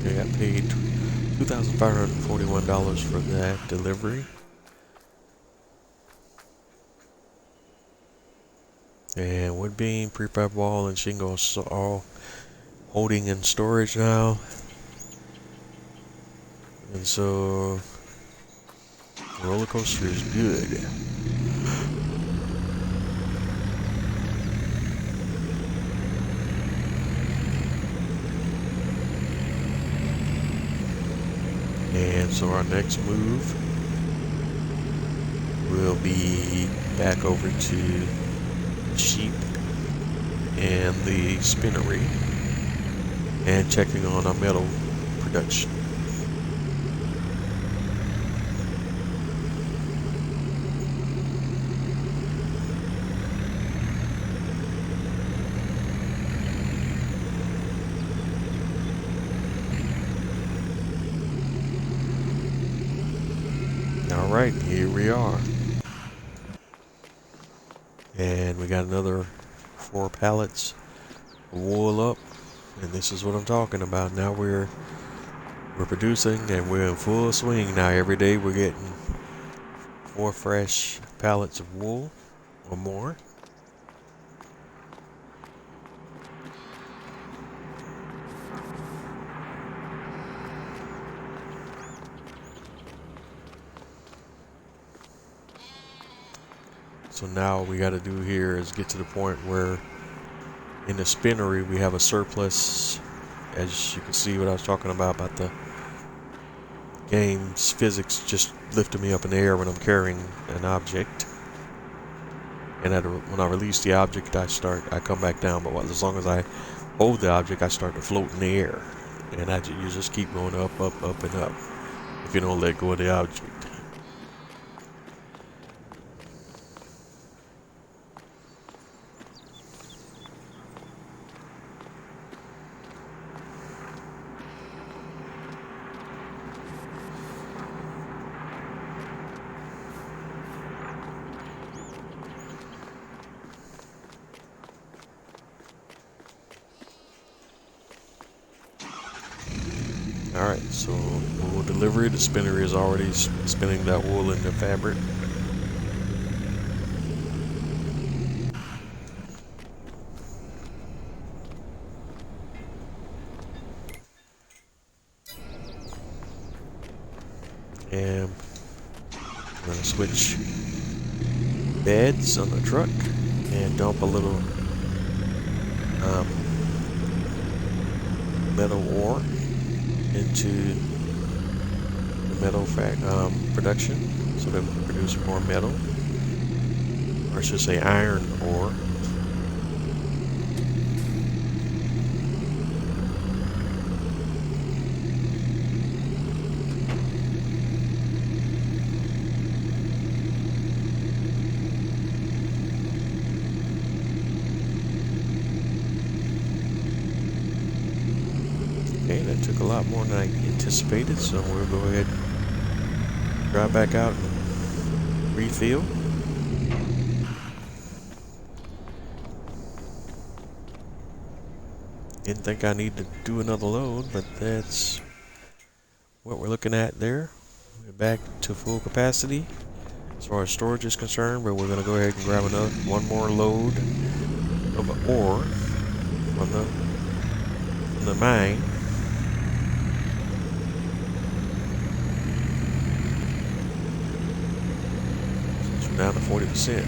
Okay, I paid $2,541 for that delivery. And wood beam, prefab wall, and shingles are all holding in storage now. And so the roller coaster is good. And so our next move will be back over to sheep and the spinnery and checking on our metal production. Alright, here we are. And we got another 4 pallets of wool up, and this is what I'm talking about. Now we're producing and we're in full swing now. Every day we're getting 4 fresh pallets of wool or more. So now what we got to do here is get to the point where in the spinnery we have a surplus. As you can see what I was talking about the game's physics just lifting me up in the air when I'm carrying an object. And when I release the object, I come back down. But as long as I hold the object, I start to float in the air. And you just keep going up, up, up, and up if you don't let go of the object. Alright, so wool delivery. The spinner is already spinning that wool in the fabric. And I'm going to switch beds on the truck and dump a little metal ore into the metal production, so that we can produce more metal, or I should say iron ore. took a lot more than I anticipated, so we'll go ahead and drive back out and refill. Didn't think I need to do another load, but that's what we're looking at there. We're back to full capacity as far as storage is concerned, but we're going to go ahead and grab one more load of ore from the mine. Since we're down to 40%.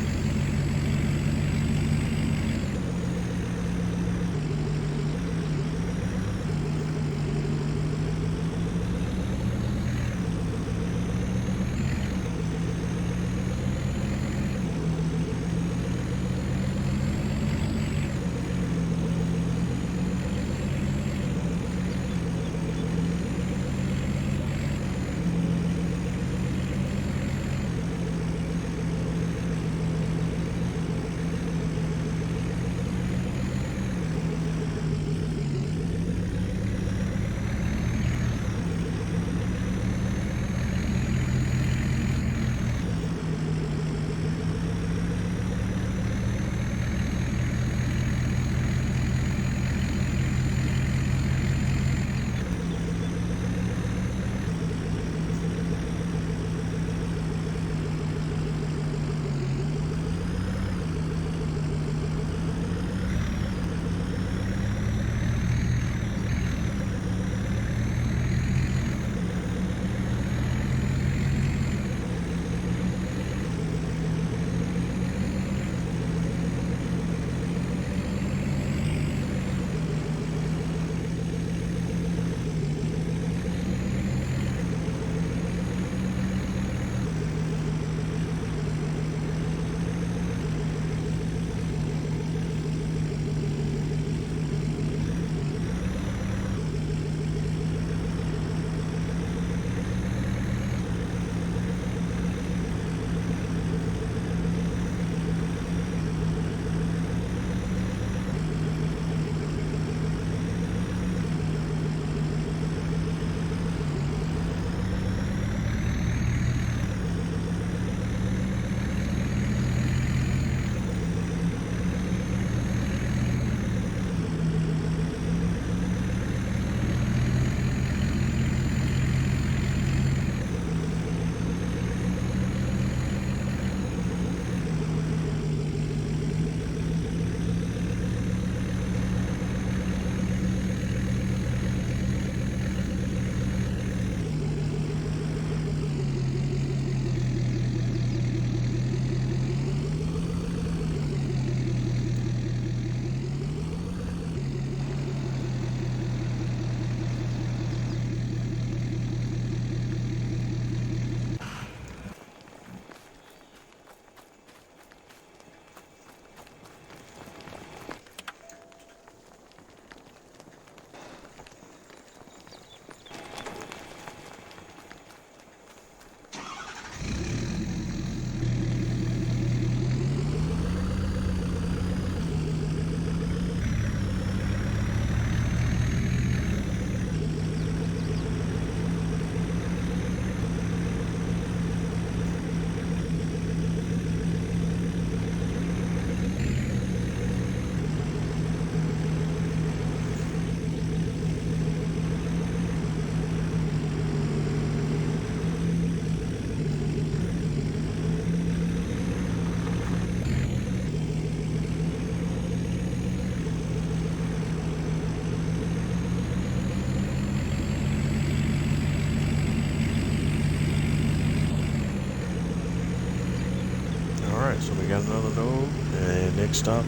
Alright, so we got another node, and next stop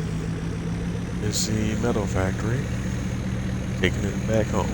is the metal factory, taking it back home.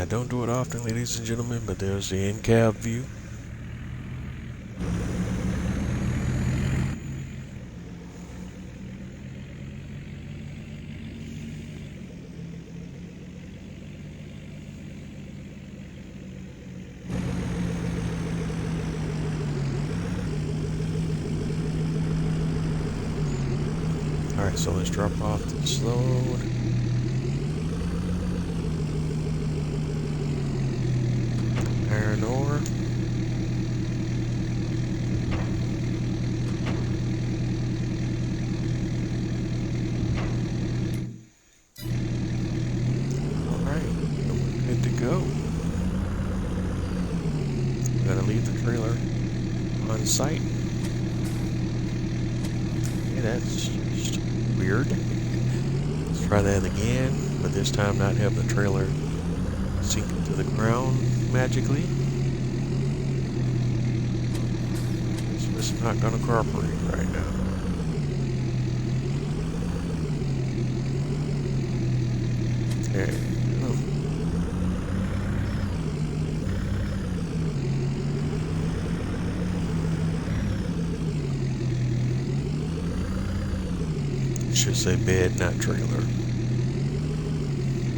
And I don't do it often, ladies and gentlemen, but there's the in-cab view. Alright, so let's drop off this load. Iron ore. Alright, we're good to go. We're gonna leave the trailer on site. Okay, that's just weird. Let's try that again, but this time not have the trailer sink into the ground magically. It's not gonna cooperate right now. There you go. It should say bed, not trailer.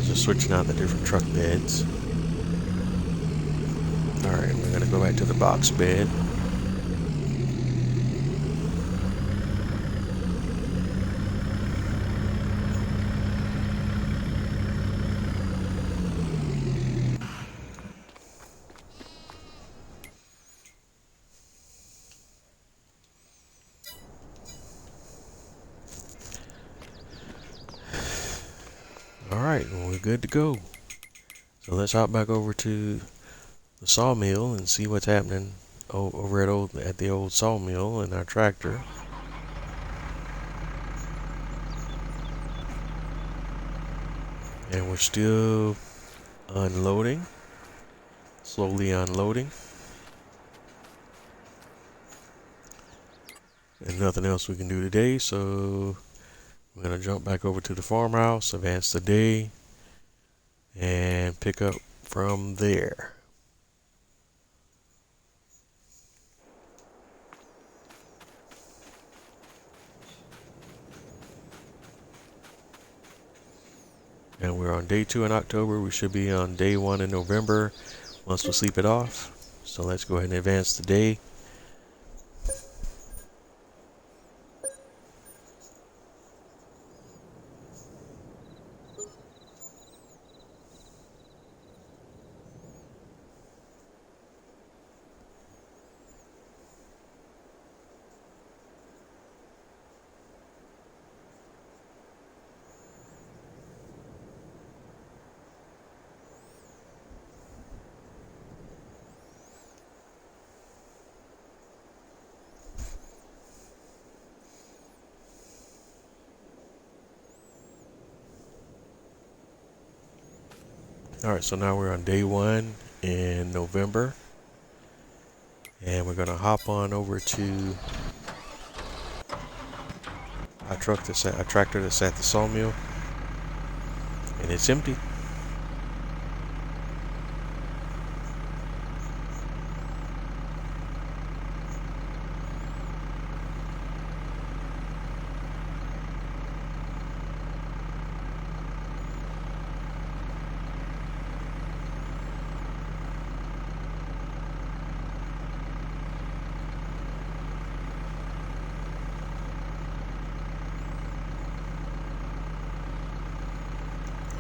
Just switching out the different truck beds. Alright, we're gonna go back to the box bed. Alright, well, we're good to go. So let's hop back over to the sawmill and see what's happening over at the old sawmill and our tractor. And we're still unloading, slowly unloading. And nothing else we can do today, so we're going to jump back over to the farmhouse, advance the day, and pick up from there. And we're on day 2 in October. We should be on day 1 in November once we sleep it off. So let's go ahead and advance the day. Alright, so now we're on day 1 in November. And we're going to hop on over to our tractor that's at the sawmill. And it's empty.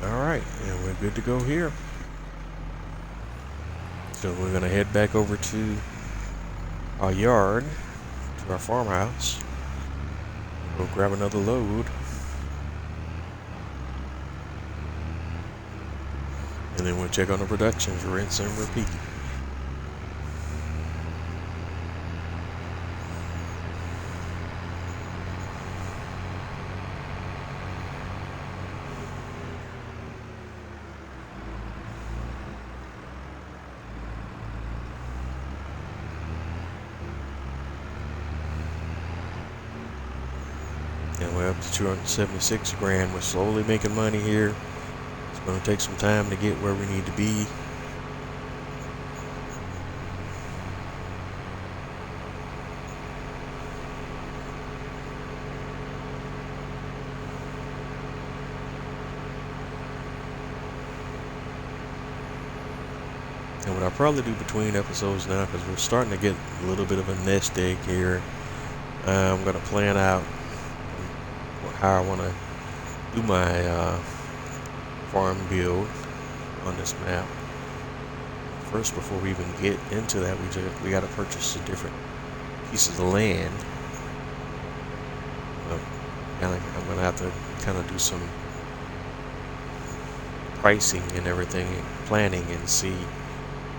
Alright, and we're good to go here. So we're going to head back over to our yard, to our farmhouse. We'll grab another load. And then we'll check on the productions, rinse and repeat. And we're up to 276 grand. We're slowly making money here. It's Gonna take some time to get where we need to be. And what I'll probably do between episodes now, because we're starting to get a little bit of a nest egg here, I'm going to plan out how I want to do my farm build on this map. First, before we even get into that, we got to purchase the different pieces of land. I'm going to have to kind of do some pricing and everything, planning, and see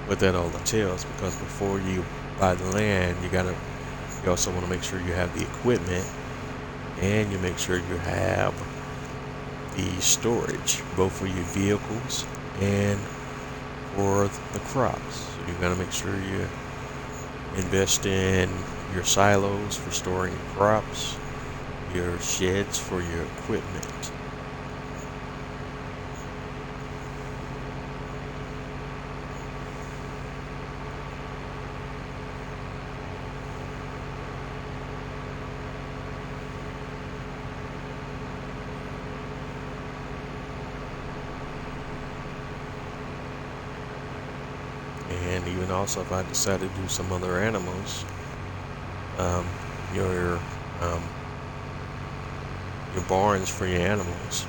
what that all entails, because before you buy the land, you also want to make sure you have the equipment, and you make sure you have the storage, both for your vehicles and for the crops. So you got to make sure you invest in your silos for storing your crops, your sheds for your equipment. And even also, if I decide to do some other animals, your barns for your animals.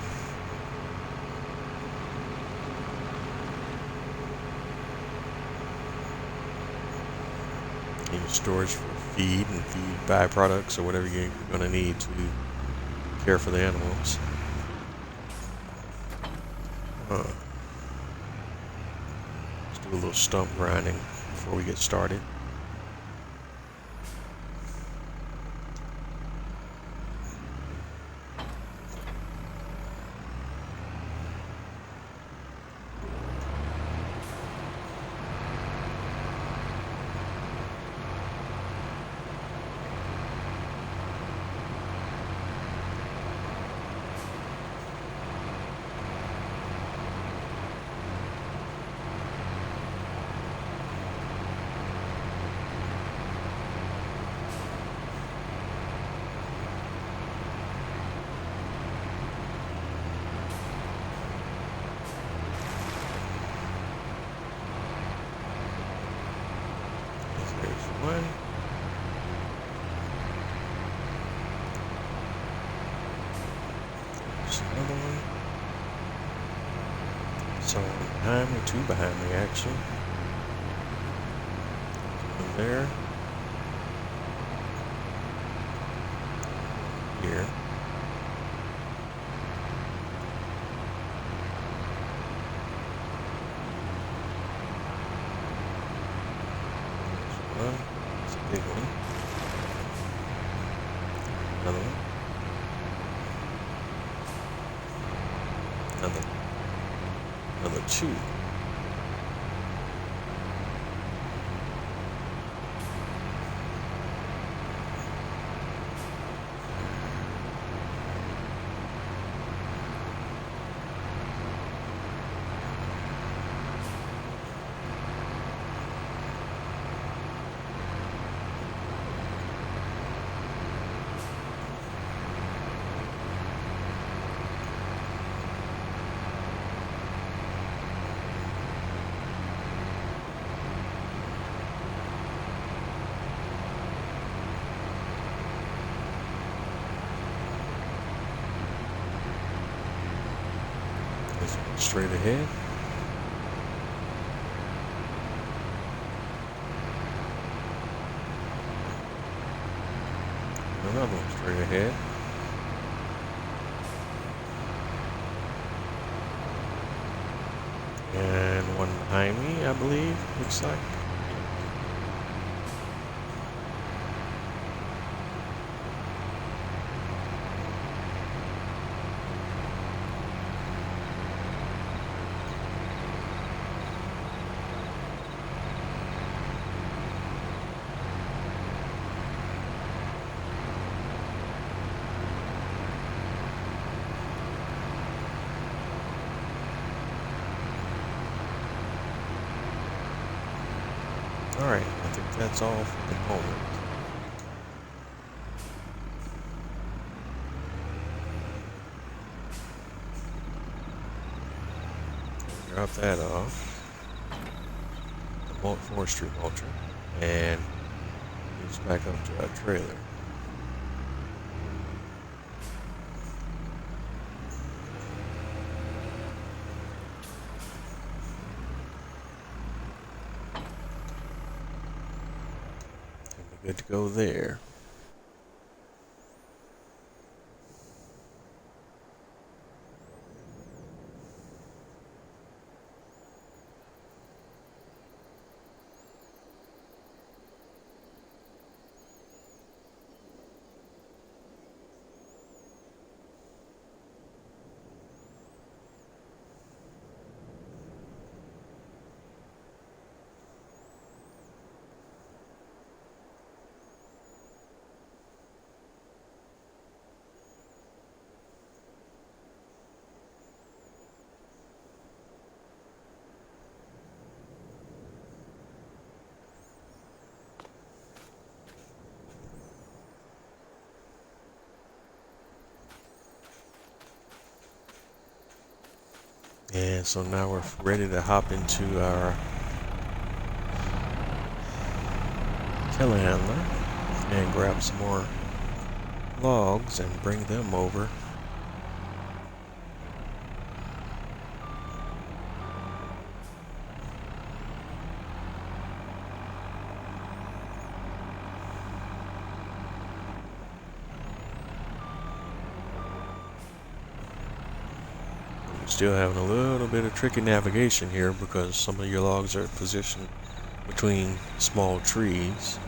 And your storage for feed and feed byproducts or whatever you're going to need to care for the animals. Let's do a little stump grinding before we get started. One. There's another one. So behind me, two behind me actually. One there. Here. There's one. It's a big one. Another one. Another two. Straight ahead. Another one straight ahead. And one behind me, I believe, looks like. Alright, I think that's all for the moment. Drop that off. The forestry mulcher. And it's back up to our trailer. Good to go there. And so now we're ready to hop into our telehandler and grab some more logs and bring them over. Still having a little bit of tricky navigation here because some of your logs are positioned between small trees.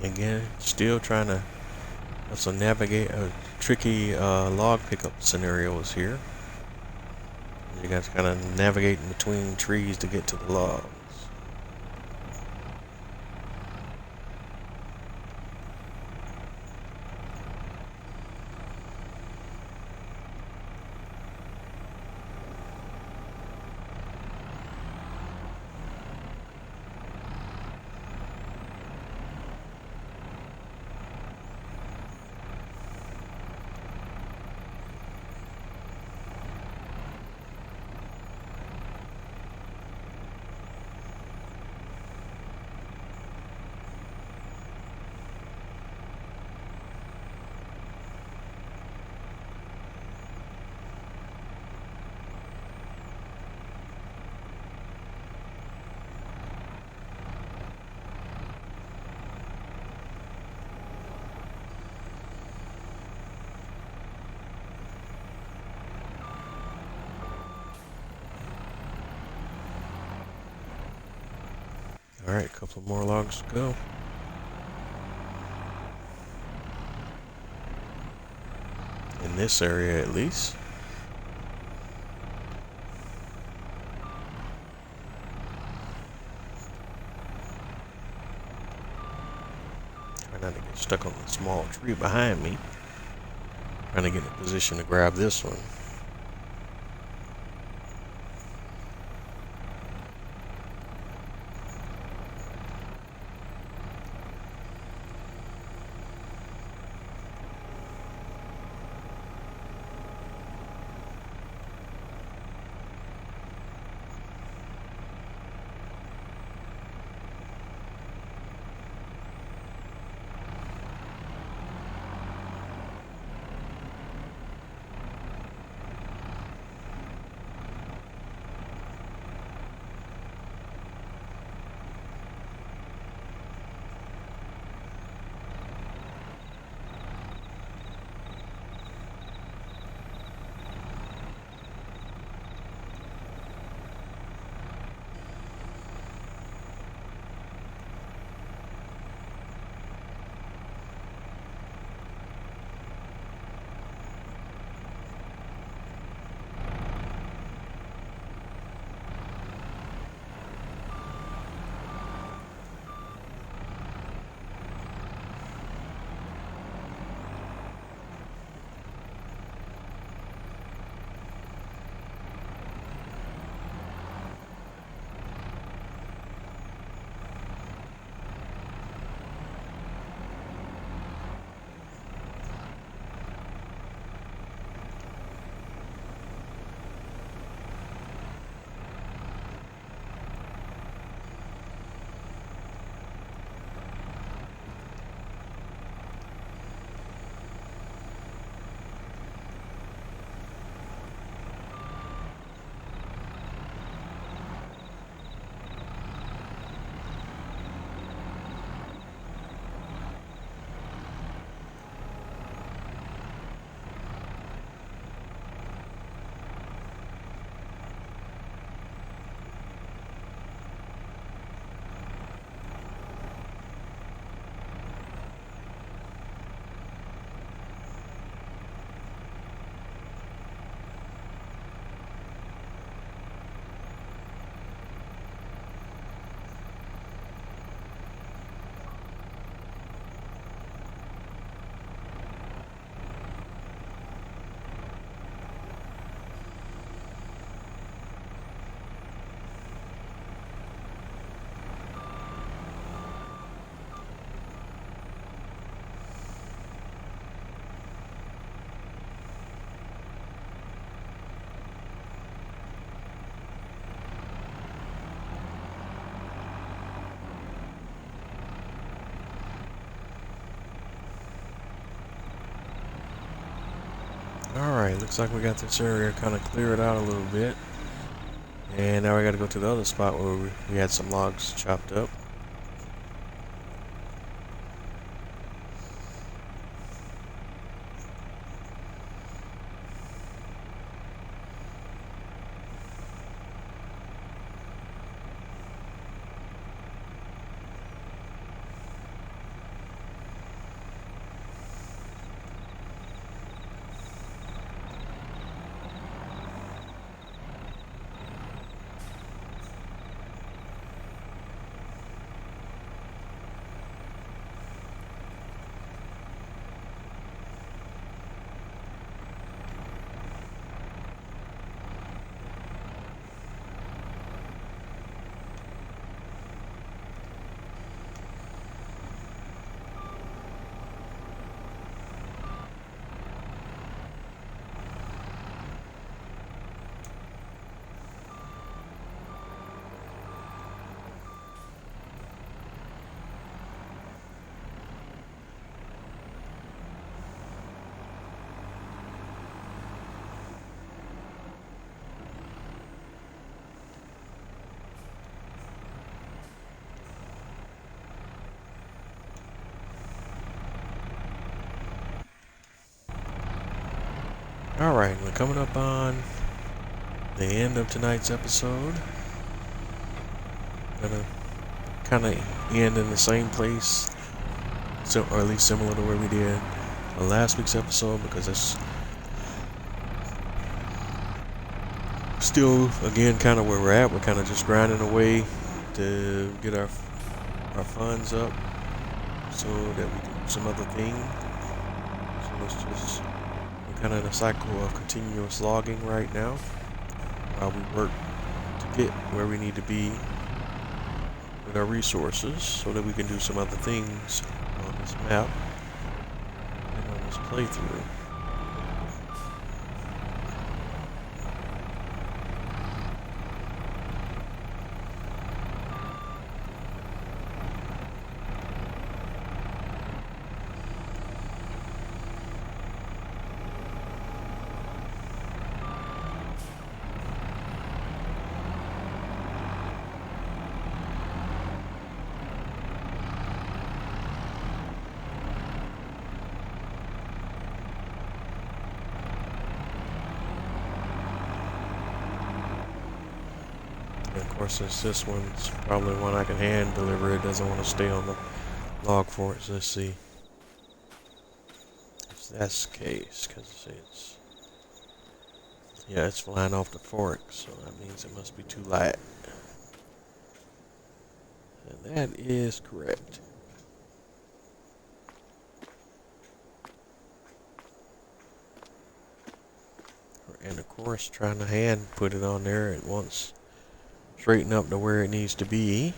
Again, still trying to also navigate a tricky log pickup scenarios here. You guys kind of navigating between trees to get to the logs. Alright, a couple more logs to go. In this area, at least. Try not to get stuck on the small tree behind me. Trying to get in a position to grab this one. Alright, looks like we got this area kind of cleared out a little bit. And now we got to go to the other spot where we had some logs chopped up. Alright, we're coming up on the end of tonight's episode. Gonna kind of end in the same place, so, or at least similar to where we did last week's episode, because it's still, again, kind of where we're at. We're kind of just grinding away to get our funds up so that we can do some other thing. So it's just, we're kind of in a cycle of continuous logging right now while we work to get where we need to be with our resources so that we can do some other things on this map and on this playthrough. Of course, since this one's probably one I can hand deliver, it doesn't want to stay on the log for it. So let's see if that's the case, because it's flying off the fork, so that means it must be too light. And that is correct. And of course, trying to hand put it on there at once. Straighten up to where it needs to be.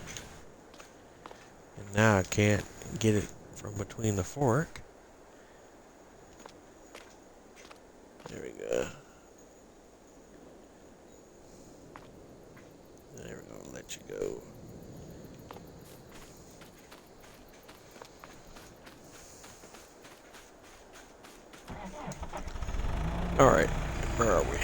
And now I can't get it from between the fork. There we go. There we go. Let you go. Alright. Where are we?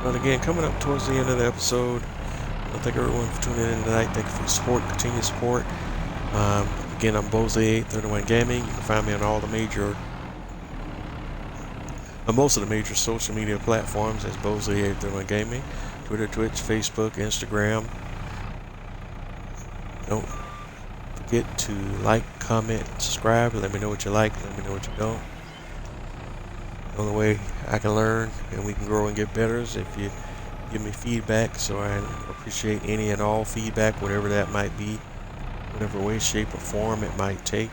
But again, coming up towards the end of the episode, I thank everyone for tuning in tonight. Thank you for your support, continued support. Again, I'm Bose831 Gaming. You can find me on all the most of the major social media platforms as Bose831 Gaming. Twitter, Twitch, Facebook, Instagram. Don't forget to like, comment, subscribe. Let me know what you like. Let me know what you don't. The only way I can learn and we can grow and get better is if you give me feedback. So I appreciate any and all feedback, whatever that might be, whatever way, shape, or form it might take.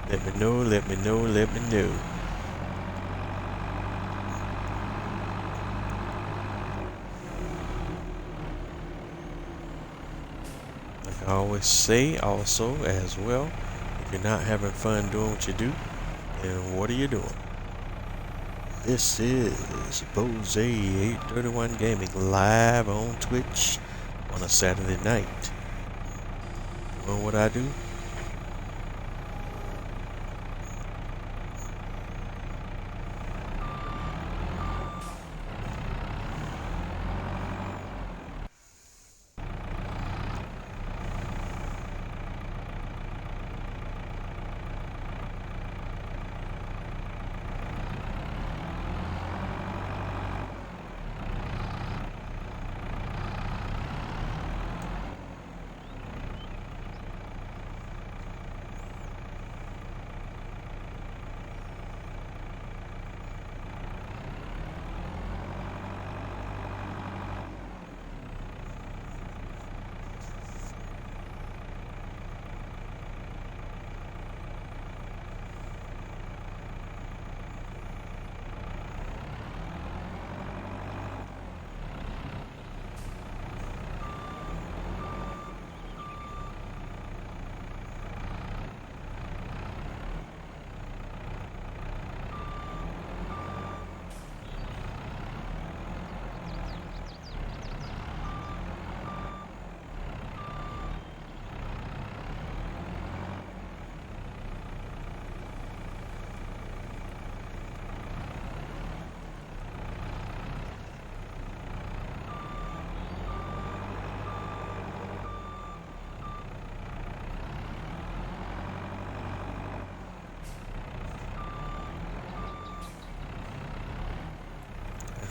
Let me know, let me know, let me know. Like I always say also as well, if you're not having fun doing what you do, then what are you doing? This is Bose831 Gaming live on Twitch on a Saturday night. Doing what I do.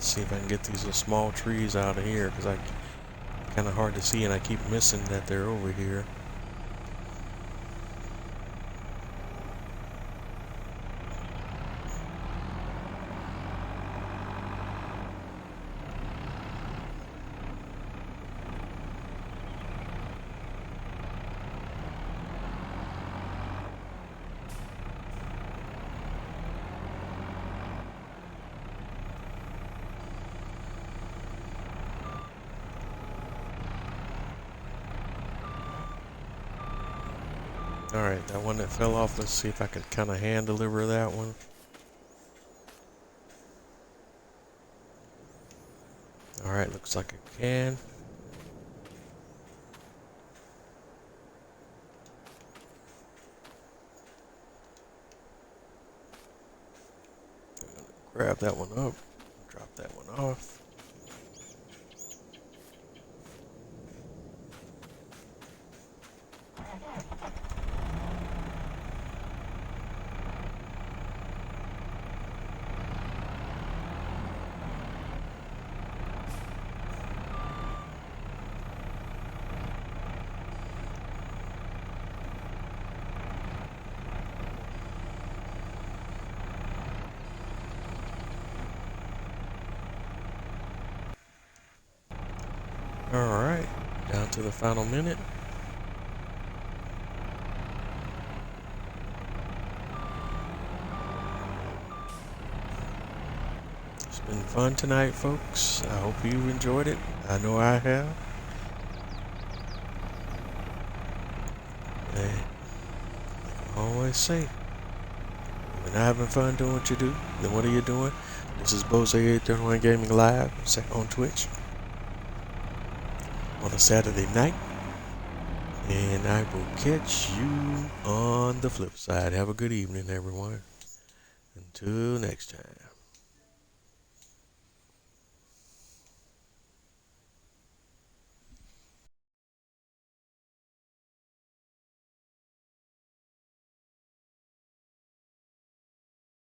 see if I can get these little small trees out of here, because I kind of hard to see and I keep missing that they're over here. Alright, that one that fell off, let's see if I can kind of hand deliver that one. Alright, looks like I can. I'm gonna grab that one up, drop that one off. Alright, down to the final minute. It's been fun tonight, folks. I hope you enjoyed it. I know I have. And like I always say, if you're not having fun doing what you do, then what are you doing? This is Bose831 Gaming Live on Twitch on a Saturday night, and I will catch you on the flip side. Have a good evening, everyone. Until next time.